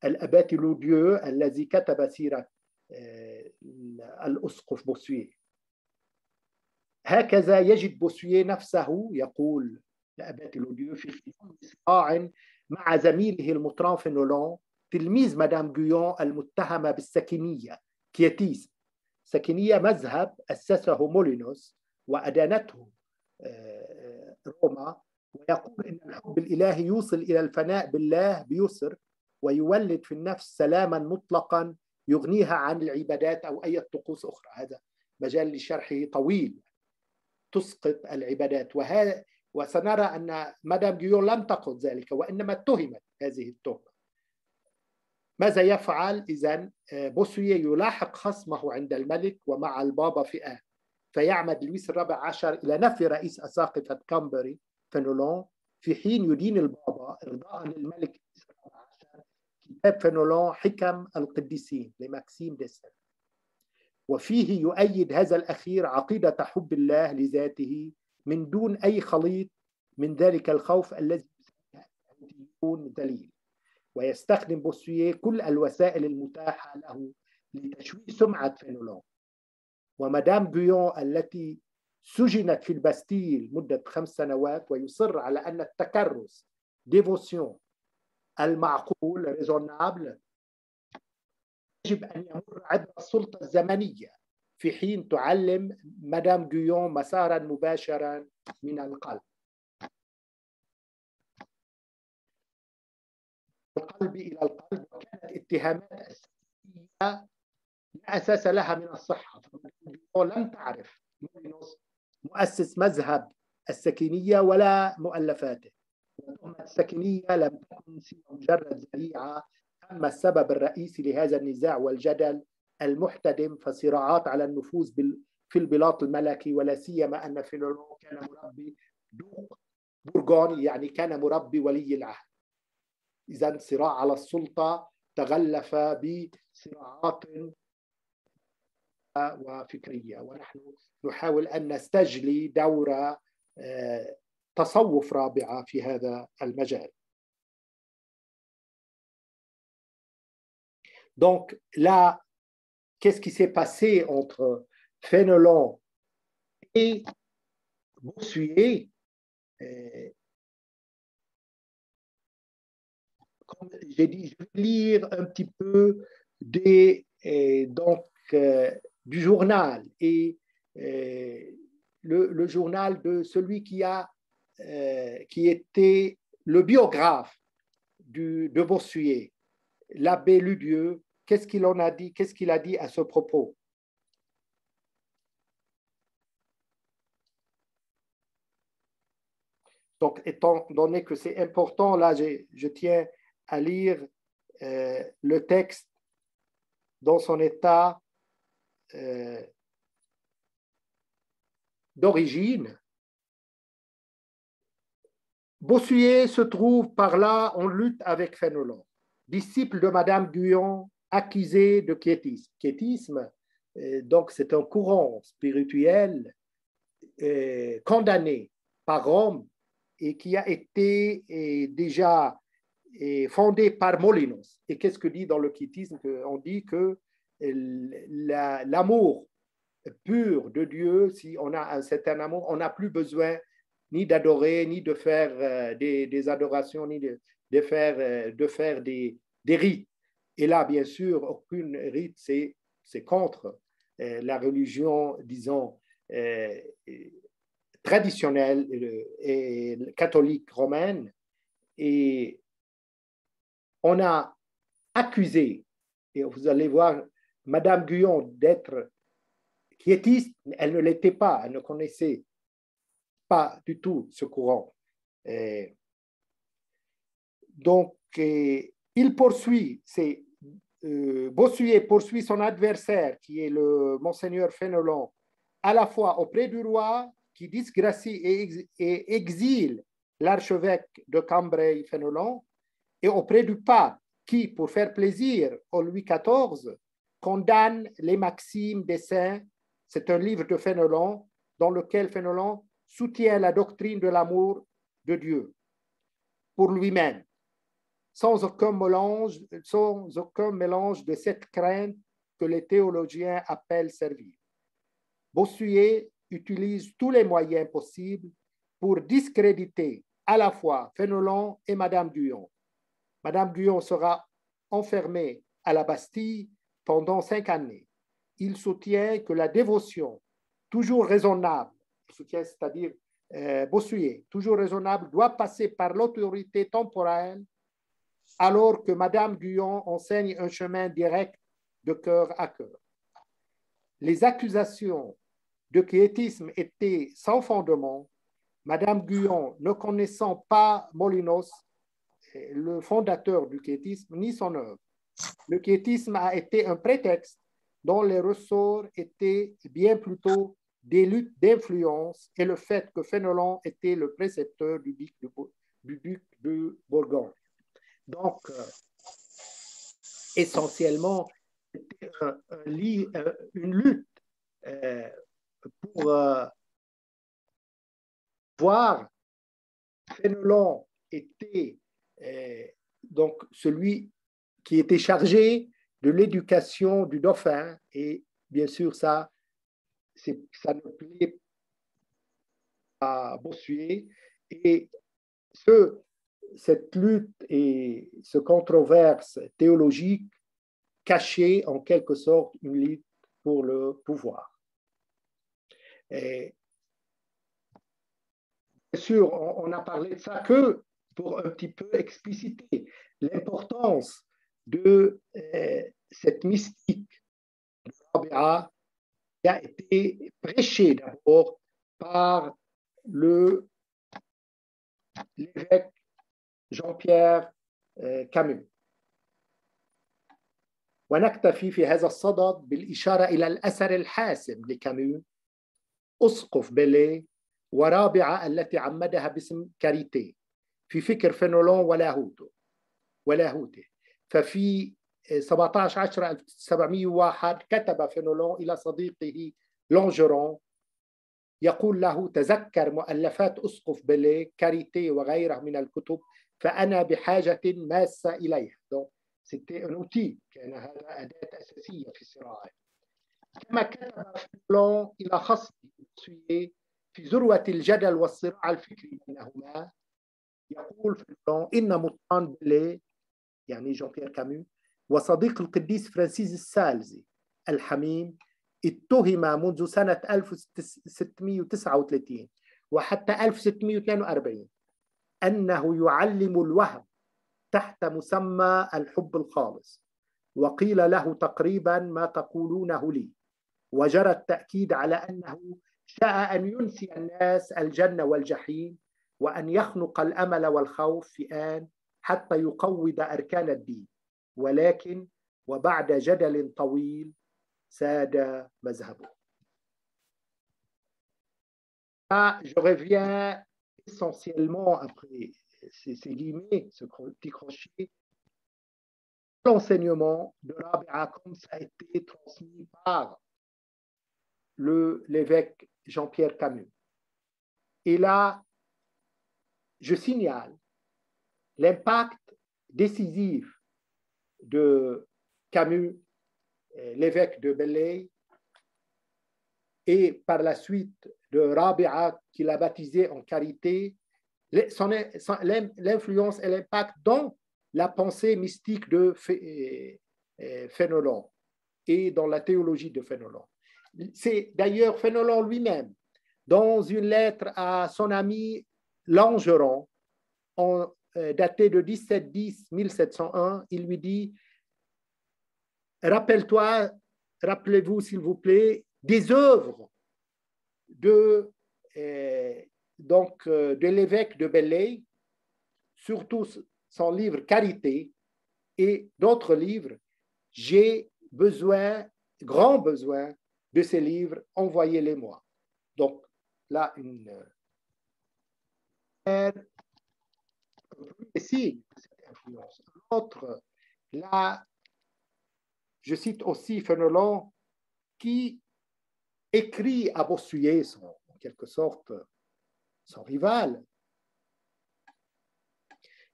الأبات لوديو الذي كتب سيرة الأسقف بوسويه. هكذا يجد بوسويه نفسه، يقول الأبات لوديو، في صراع مع زميله المطران فينولون تلميذ مدام جيون المتهمة بالسكينية كيتيسم. سكنية مذهب أسسه مولينوس وأدانته روما، ويقول إن الحب الإلهي يوصل إلى الفناء بالله بيسر، ويولد في النفس سلاما مطلقا يغنيها عن العبادات أو أي طقوس أخرى. هذا مجال لشرحه طويل. تسقط العبادات، وسنرى أن مدام جيون لم تقل ذلك، وإنما اتهمت هذه التهمة. ماذا يفعل إذن؟ بوسويه يلاحق خصمه عند الملك ومع البابا فئة، فيعمد لويس الرابع عشر إلى نفي رئيس أساقفة كامبري فينولون، في حين يدين البابا إرضاء للملك لويس الرابع عشر كتاب فينولون حكم القديسين لماكسيم دي سان، وفيه يؤيد هذا الأخير عقيدة حب الله لذاته من دون أي خليط من ذلك الخوف الذي يكون دليل. ويستخدم بوسويه كل الوسائل المتاحة له لتشويه سمعة فينولون. ومدام جيون التي سجنت في الباستيل مدة 5 سنوات، ويصر على أن التكرس ديفوسيون المعقول ريزونابل يجب أن يمر عبر السلطة الزمنية، في حين تعلم مدام جيون مسارا مباشرا من القلب إلى القلب. وكانت اتهامات أساسية لا أساس لها من الصحة. لم تعرف مولينوس مؤسس مذهب السكينية ولا مؤلفاته، وتهمة السكينية لم تكن سوى مجرد ذريعة. أما السبب الرئيسي لهذا النزاع والجدل المحتدم فصراعات على النفوذ في البلاط الملكي، ولا سيما أن فينولون كان مربي دوق بورغون، يعني كان مربي ولي العهد. إذن صراع على السلطة تغلف بصراعات وفكرية، ونحن نحاول أن نستجلي دور تصوف رابعة في هذا المجال. Donc là, qu'est-ce qui s'est passé entre Fénelon et Bossuet? Comme j'ai dit, je vais lire un petit peu du journal, et le journal de celui qui était le biographe de Bossuet, l'abbé Ludieu. Qu'est-ce qu'il en a dit? Qu'est-ce qu'il a dit à ce propos? Donc, étant donné que c'est important, là, je tiens à lire le texte dans son état d'origine. Bossuet se trouve par là en lutte avec Fénelon, disciple de Madame Guyon, accusé de quiétisme. Quiétisme, donc c'est un courant spirituel condamné par Rome et qui a été déjà fondé par Molinos. Et qu'est-ce que dit dans le quiétisme? On dit que l'amour pur de Dieu, si on a un certain amour, on n'a plus besoin ni d'adorer, ni de faire des adorations, ni de faire des rites. Et là, bien sûr, aucune rite, c'est contre la religion, disons, traditionnelle et catholique romaine. Et on a accusé, et vous allez voir, Madame Guyon d'être quiétiste. Elle ne l'était pas, elle ne connaissait pas du tout ce courant. Donc, il poursuit, Bossuet poursuit son adversaire, qui est le Monseigneur Fénelon, à la fois auprès du roi, qui disgracie et exile l'archevêque de Cambrai Fénelon, et auprès du pape, qui, pour faire plaisir au Louis XIV, condamne les maximes des saints. C'est un livre de Fénelon dans lequel Fénelon soutient la doctrine de l'amour de Dieu pour lui-même, sans aucun mélange de cette crainte que les théologiens appellent servile. Bossuet utilise tous les moyens possibles pour discréditer à la fois Fénelon et Madame Guyon. Madame Guyon sera enfermée à la Bastille pendant 5 années. il soutient que la dévotion, toujours raisonnable, c'est-à-dire Bossuet, toujours raisonnable, doit passer par l'autorité temporelle, alors que Madame Guyon enseigne un chemin direct de cœur à cœur. Les accusations de quiétisme étaient sans fondement. Madame Guyon, ne connaissant pas Molinos, le fondateur du quiétisme, ni son œuvre. Le quiétisme a été un prétexte dont les ressorts étaient bien plutôt des luttes d'influence et le fait que Fénelon était le précepteur du duc de Bourgogne. Donc, essentiellement, c'était une lutte pour voir Fénelon était donc celui qui était chargé de l'éducation du dauphin, et bien sûr ça ne plaît à Bossuet, et cette lutte et ce controverse théologique cachait en quelque sorte une lutte pour le pouvoir. Et bien sûr, on a parlé de ça que pour un petit peu expliciter l'importance de cette mystique de Rabia qui a été prêchée d'abord par l'évêque Jean-Pierre Camus. ونكتفي في هذا الصدد بالإشارة إلى الأثر الحاسم لكاميو أسقف بيلي ورابعة التي عمدها باسم كاريتي في فكر فينولون ولاهوته. ففي 17/10/1701 كتب فينولون إلى صديقه لونجرون يقول له: تذكر مؤلفات أسقف بيلي كاريتي وغيرها من الكتب فأنا بحاجة ماسة إليها. C'était un outil, كان هذا أداة أساسية في صراعه. كما كتب فينولون إلى خصم بوسويه في ذروة الجدل والصراع الفكري بينهما، يقول فينولون: إن مطران بيلي يعني جون بيير كامو وصديق القديس فرانسيس السالزي الحميم اتهم منذ سنة 1639 وحتى 1642 أنه يعلم الوهم تحت مسمى الحب الخالص، وقيل له تقريبا ما تقولونه لي، وجرى التأكيد على أنه شاء أن ينسي الناس الجنة والجحيم وأن يخنق الأمل والخوف في آن حتى يقوض أركان الدين، ولكن وبعد جدل طويل ساد مذهبه. Je reviens essentiellement après ces guillemets, ce petit crochet, l'enseignement de Rabia comme ça a été transmis par l'évêque Jean-Pierre Camus. Et là, je signale l'impact décisif de Camus, l'évêque de Belley, et par la suite de Rabia, qu'il a baptisé en Charité, l'influence et l'impact dans la pensée mystique de Fénelon et dans la théologie de Fénelon. C'est d'ailleurs Fénelon lui-même, dans une lettre à son ami Langeron, datée de 1710-1701, il lui dit: rappelez-vous s'il vous plaît des œuvres de l'évêque de Belley, surtout son livre Charité et d'autres livres. J'ai grand besoin de ces livres, envoyez-les-moi. Donc là, un premier signe de cette influence. L'autre, là, je cite aussi Fénelon qui écrit à Bossuet, en quelque sorte son rival.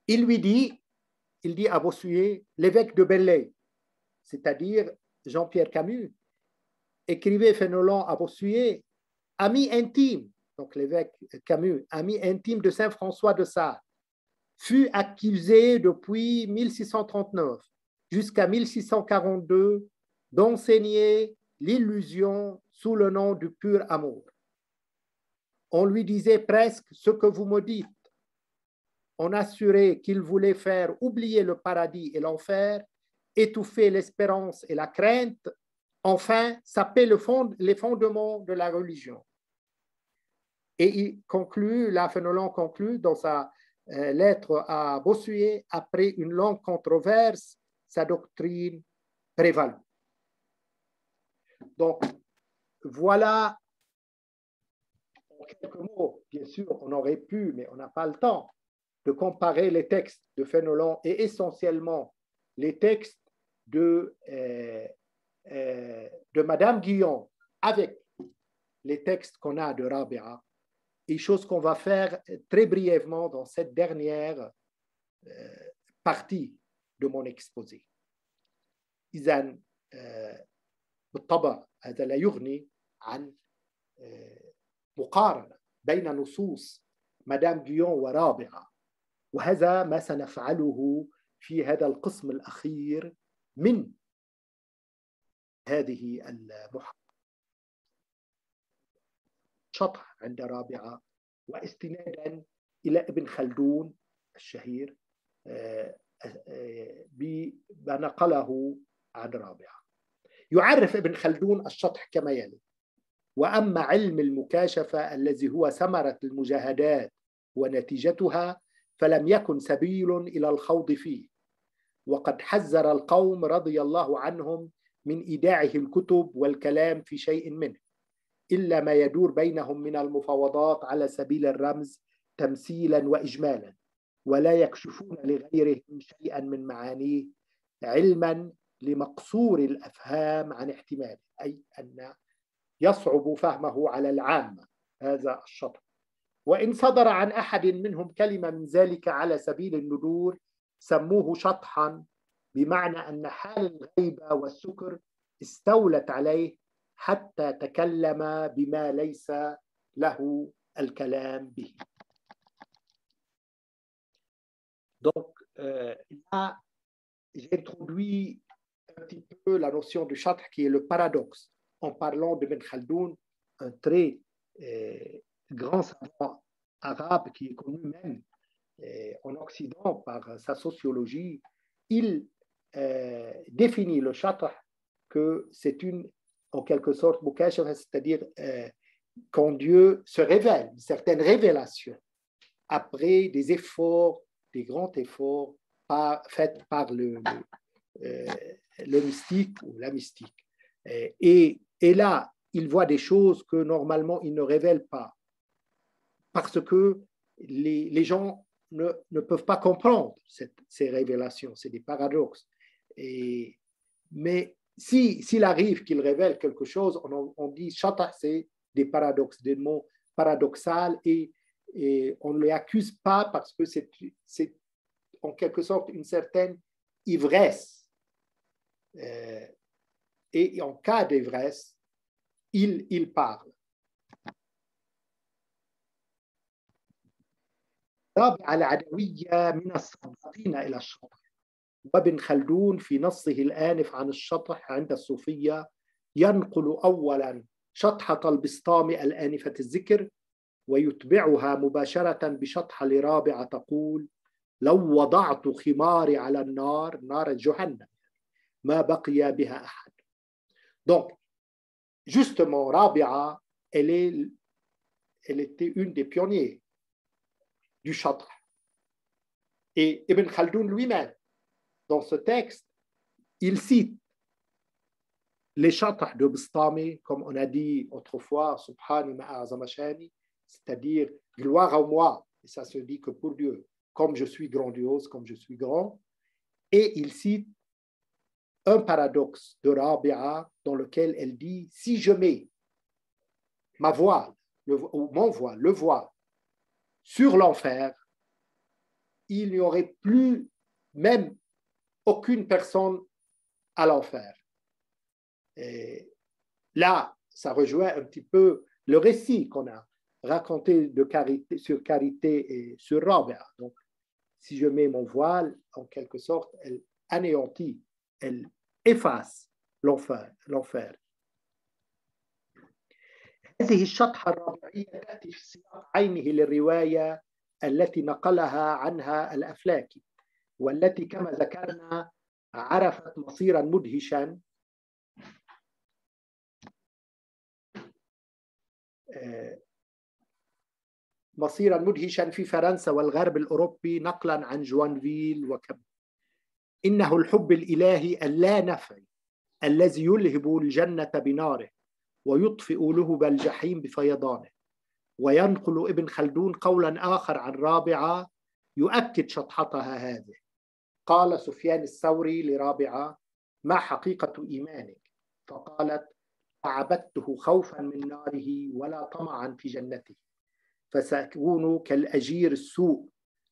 Il dit à Bossuet, l'évêque de Belley, c'est-à-dire Jean-Pierre Camus, écrivait Fénelon à Bossuet, ami intime, donc l'évêque Camus, ami intime de Saint François de Sales, fut accusé depuis 1639 jusqu'à 1642 d'enseigner l'illusion sous le nom du pur amour. On lui disait presque ce que vous me dites. On assurait qu'il voulait faire oublier le paradis et l'enfer, étouffer l'espérance et la crainte, enfin saper les fondements de la religion. Et il conclut, la Fénelon conclut dans sa lettre à Bossuet, après une longue controverse, sa doctrine prévalut. Donc, voilà, en quelques mots, bien sûr, on aurait pu, mais on n'a pas le temps, de comparer les textes de Fénelon et essentiellement les textes de Madame Guyon avec les textes qu'on a de Rabia, et chose qu'on va faire très brièvement dans cette dernière partie de mon exposé. إذن بالطبع هذا لا يغني عن مقارنة بين نصوص مدام جيون ورابعة، وهذا ما سنفعله في هذا القسم الأخير من هذه المحاضرة. شطح عند رابعة واستنادا إلى ابن خلدون الشهير بما نقله عن رابعة. يعرف ابن خلدون الشطح كما يلي: وأما علم المكاشفة الذي هو ثمرة المجاهدات ونتيجتها فلم يكن سبيل إلى الخوض فيه، وقد حذر القوم رضي الله عنهم من إيداعه الكتب والكلام في شيء منه، إلا ما يدور بينهم من المفاوضات على سبيل الرمز تمثيلا وإجمالا، ولا يكشفون لغيرهم شيئا من معانيه علما لمقصور الأفهام عن احتماله، أي أن يصعب فهمه على العامة. هذا الشطر. وإن صدر عن أحد منهم كلمة من ذلك على سبيل الندور سموه شطحا، بمعنى أن حال الغيبة والسكر استولت عليه حتى تكلم بما ليس له الكلام به. Donc, là, j'ai introduit un petit peu la notion du chatre qui est le paradoxe, en parlant de Ben Khaldoun, un très grand savant arabe qui est connu même en Occident par sa sociologie. Il définit le chatre que c'est en quelque sorte, mukashafa, c'est-à-dire quand Dieu se révèle, une certaine révélation, après des efforts, des grands efforts faits par le mystique ou la mystique. Et là, il voit des choses que normalement il ne révèle pas, parce que les gens ne peuvent pas comprendre ces révélations, c'est des paradoxes. Mais s'il arrive qu'il révèle quelque chose, on dit chata, c'est des paradoxes, des mots paradoxaux, et on ne les accuse pas parce que c'est en quelque sorte une certaine ivresse. Et en cas d'ivresse, il parle. رابعة العدوية من الصداقين إلى الشطح. وابن خلدون في نصه الآنف عن الشطح عند الصوفية ينقل أولا شطحة البسطامي الآنفة الذكر، ويتبعها مباشرة بشطحة لرابعة تقول: لو وضعت خماري على النار، نار جهنم، ما بقي بها أحد. Donc, justement, Rabia, elle était une des pionniers du chatre. Et Ibn Khaldoun lui-même, dans ce texte, il cite les chatra de Bistami, comme on a dit autrefois, Subhani ma'azama shani, c'est-à-dire gloire à moi, et ça se dit que pour Dieu, comme je suis grandiose, comme je suis grand. Et il cite un paradoxe de Rabia dans lequel elle dit: si je mets ma voile, mon voile, le voile, sur l'enfer, il n'y aurait plus même aucune personne à l'enfer. Et là, ça rejoint un petit peu le récit qu'on a raconté de Carité, sur Carité et sur Rabia. Donc, si je mets mon voile, en quelque sorte, elle anéantit, elle efface l'enfer. هذه الشطحة الرابعية تأتي في سياق عينه للرواية التي نقلها عنها الأفلاكي، والتي كما ذكرنا عرفت مصيرا مدهشا في فرنسا والغرب الأوروبي نقلا عن جوانفيل وكامو. إنه الحب الإلهي اللا نفعي الذي يلهب الجنة بناره ويطفئ لهب الجحيم بفيضانه. وينقل ابن خلدون قولا آخر عن رابعة يؤكد شطحتها هذه. قال سفيان الثوري لرابعة: ما حقيقة إيمانك؟ فقالت: عبدته خوفا من ناره ولا طمعا في جنته، فسأكون كالأجير السوء،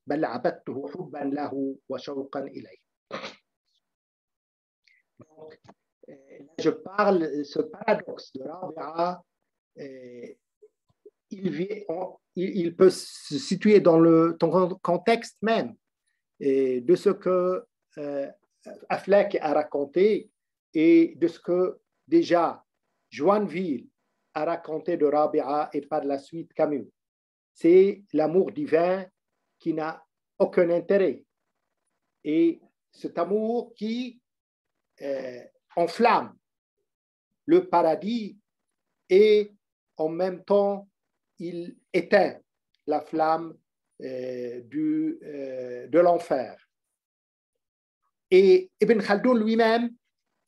بل عبدته حبا له وشوقا إليه. Je parle ce paradoxe de Rabia, il peut se situer dans le contexte même de ce que Aflaq a raconté et de ce que déjà Joinville a raconté de Rabia et par la suite Camus. C'est l'amour divin qui n'a aucun intérêt. Et cet amour qui enflamme le paradis et en même temps il éteint la flamme de l'enfer. Et Ibn Khaldoun lui-même,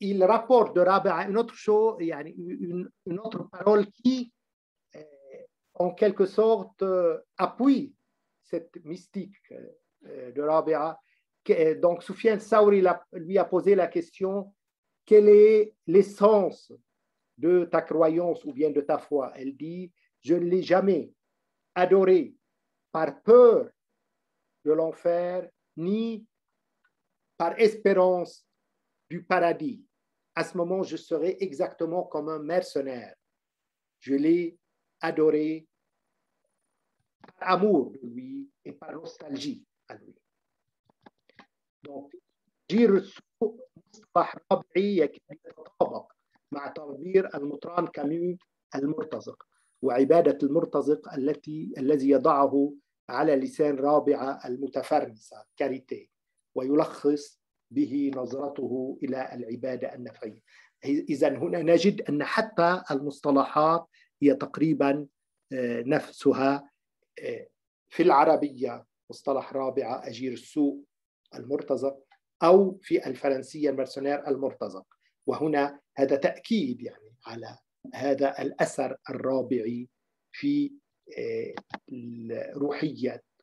il rapporte de Rabia une autre chose, une autre parole qui, en quelque sorte, appuie cette mystique de Rabia. Donc, Soufiane Saouri lui a posé la question: quelle est l'essence de ta croyance ou bien de ta foi? Elle dit: je ne l'ai jamais adoré par peur de l'enfer, ni par espérance du paradis. À ce moment, je serai exactement comme un mercenaire. Je l'ai adoré par amour de lui et par nostalgie à lui. Donc, جير السوء مصطلح رابعي يتطابق مع تعبير المطران كاميو المرتزق وعبادة المرتزق الذي يضعه على لسان رابعة المتفرنسة كاريتي، ويلخص به نظرته إلى العبادة النفعية. إذن هنا نجد أن حتى المصطلحات هي تقريبا نفسها. في العربية مصطلح رابعة أجير السوء المرتزق، أو في الفرنسية المرسونير المرتزق. وهنا هذا تأكيد على هذا الأثر الرابعي في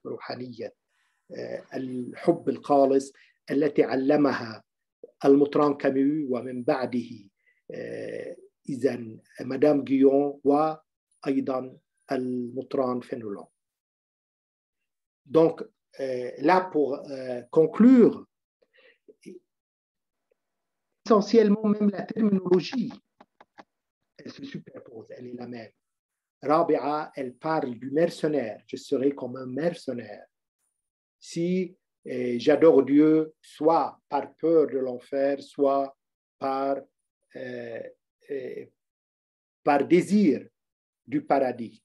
روحانية الحب الخالص التي علمها المطران كاميو ومن بعده إذن مدام غيون وأيضا المطران فينولون. Donc, là, pour conclure, essentiellement, même la terminologie, elle se superpose, elle est la même. Rabia, elle parle du mercenaire. Je serai comme un mercenaire. Si j'adore Dieu, soit par peur de l'enfer, soit par désir du paradis.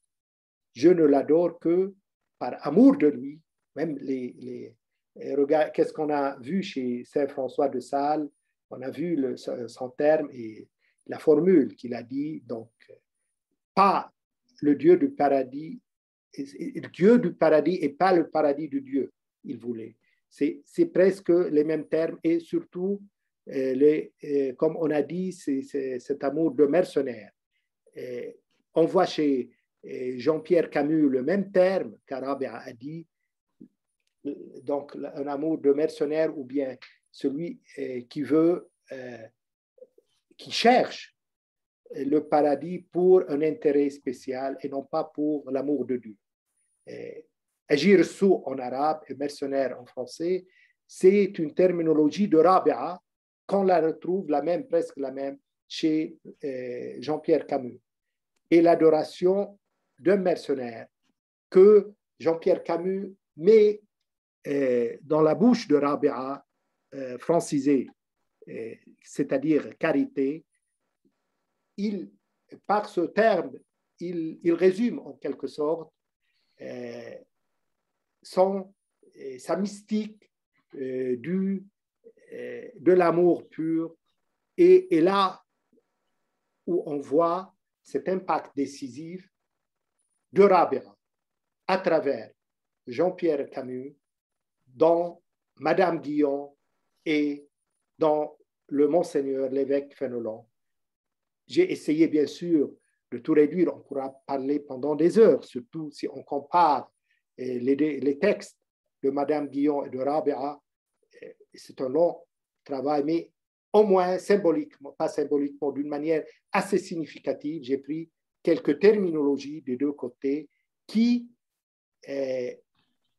Je ne l'adore que par amour de lui. Même regarde, qu'est-ce qu'on a vu chez Saint François de Sales? On a vu son terme et la formule qu'il a dit. Donc, pas le Dieu du paradis, Dieu du paradis et pas le paradis de Dieu, il voulait. C'est presque les mêmes termes et surtout, comme on a dit, c'est cet amour de mercenaire. On voit chez Jean-Pierre Camus le même terme qu'Arabia a dit, donc un amour de mercenaire ou bien celui qui veut, qui cherche le paradis pour un intérêt spécial et non pas pour l'amour de Dieu. Agir sous en arabe et mercenaire en français, c'est une terminologie de Rabia qu'on la retrouve presque la même chez Jean-Pierre Camus. Et l'adoration d'un mercenaire que Jean-Pierre Camus met dans la bouche de Rabia, francisée, c'est-à-dire carité, par ce terme il résume en quelque sorte sa mystique de l'amour pur. Et là où on voit cet impact décisif de Rabira à travers Jean-Pierre Camus dans Madame Guyon et dans le Monseigneur l'évêque Fénelon. J'ai essayé bien sûr de tout réduire, on pourra parler pendant des heures, surtout si on compare les textes de Madame Guyon et de Rabia. C'est un long travail, mais au moins symboliquement, pas symboliquement, d'une manière assez significative, j'ai pris quelques terminologies des deux côtés qui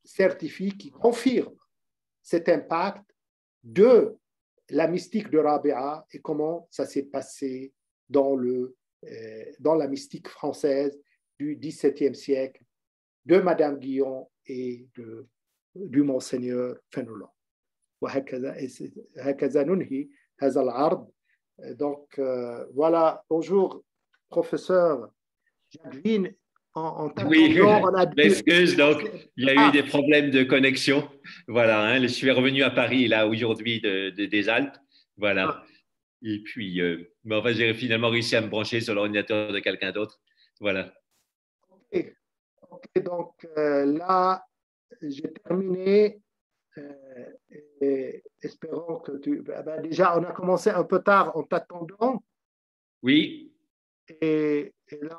certifient, qui confirment cet impact de la mystique de Rabia et comment ça s'est passé dans la mystique française du XVIIe siècle, de Madame Guyon et du Monseigneur Fénelon. وهكذا ننهي هذا العرض. Donc voilà, bonjour professeur Jacqueline. Oui, m'excuse, donc il y a eu des problèmes de connexion. Voilà, hein, je suis revenu à Paris là aujourd'hui des Alpes. Voilà. Et puis, mais enfin, j'ai finalement réussi à me brancher sur l'ordinateur de quelqu'un d'autre. Voilà. Ok, donc là, j'ai terminé. Et espérons que déjà, on a commencé un peu tard en t'attendant. Oui. Et là,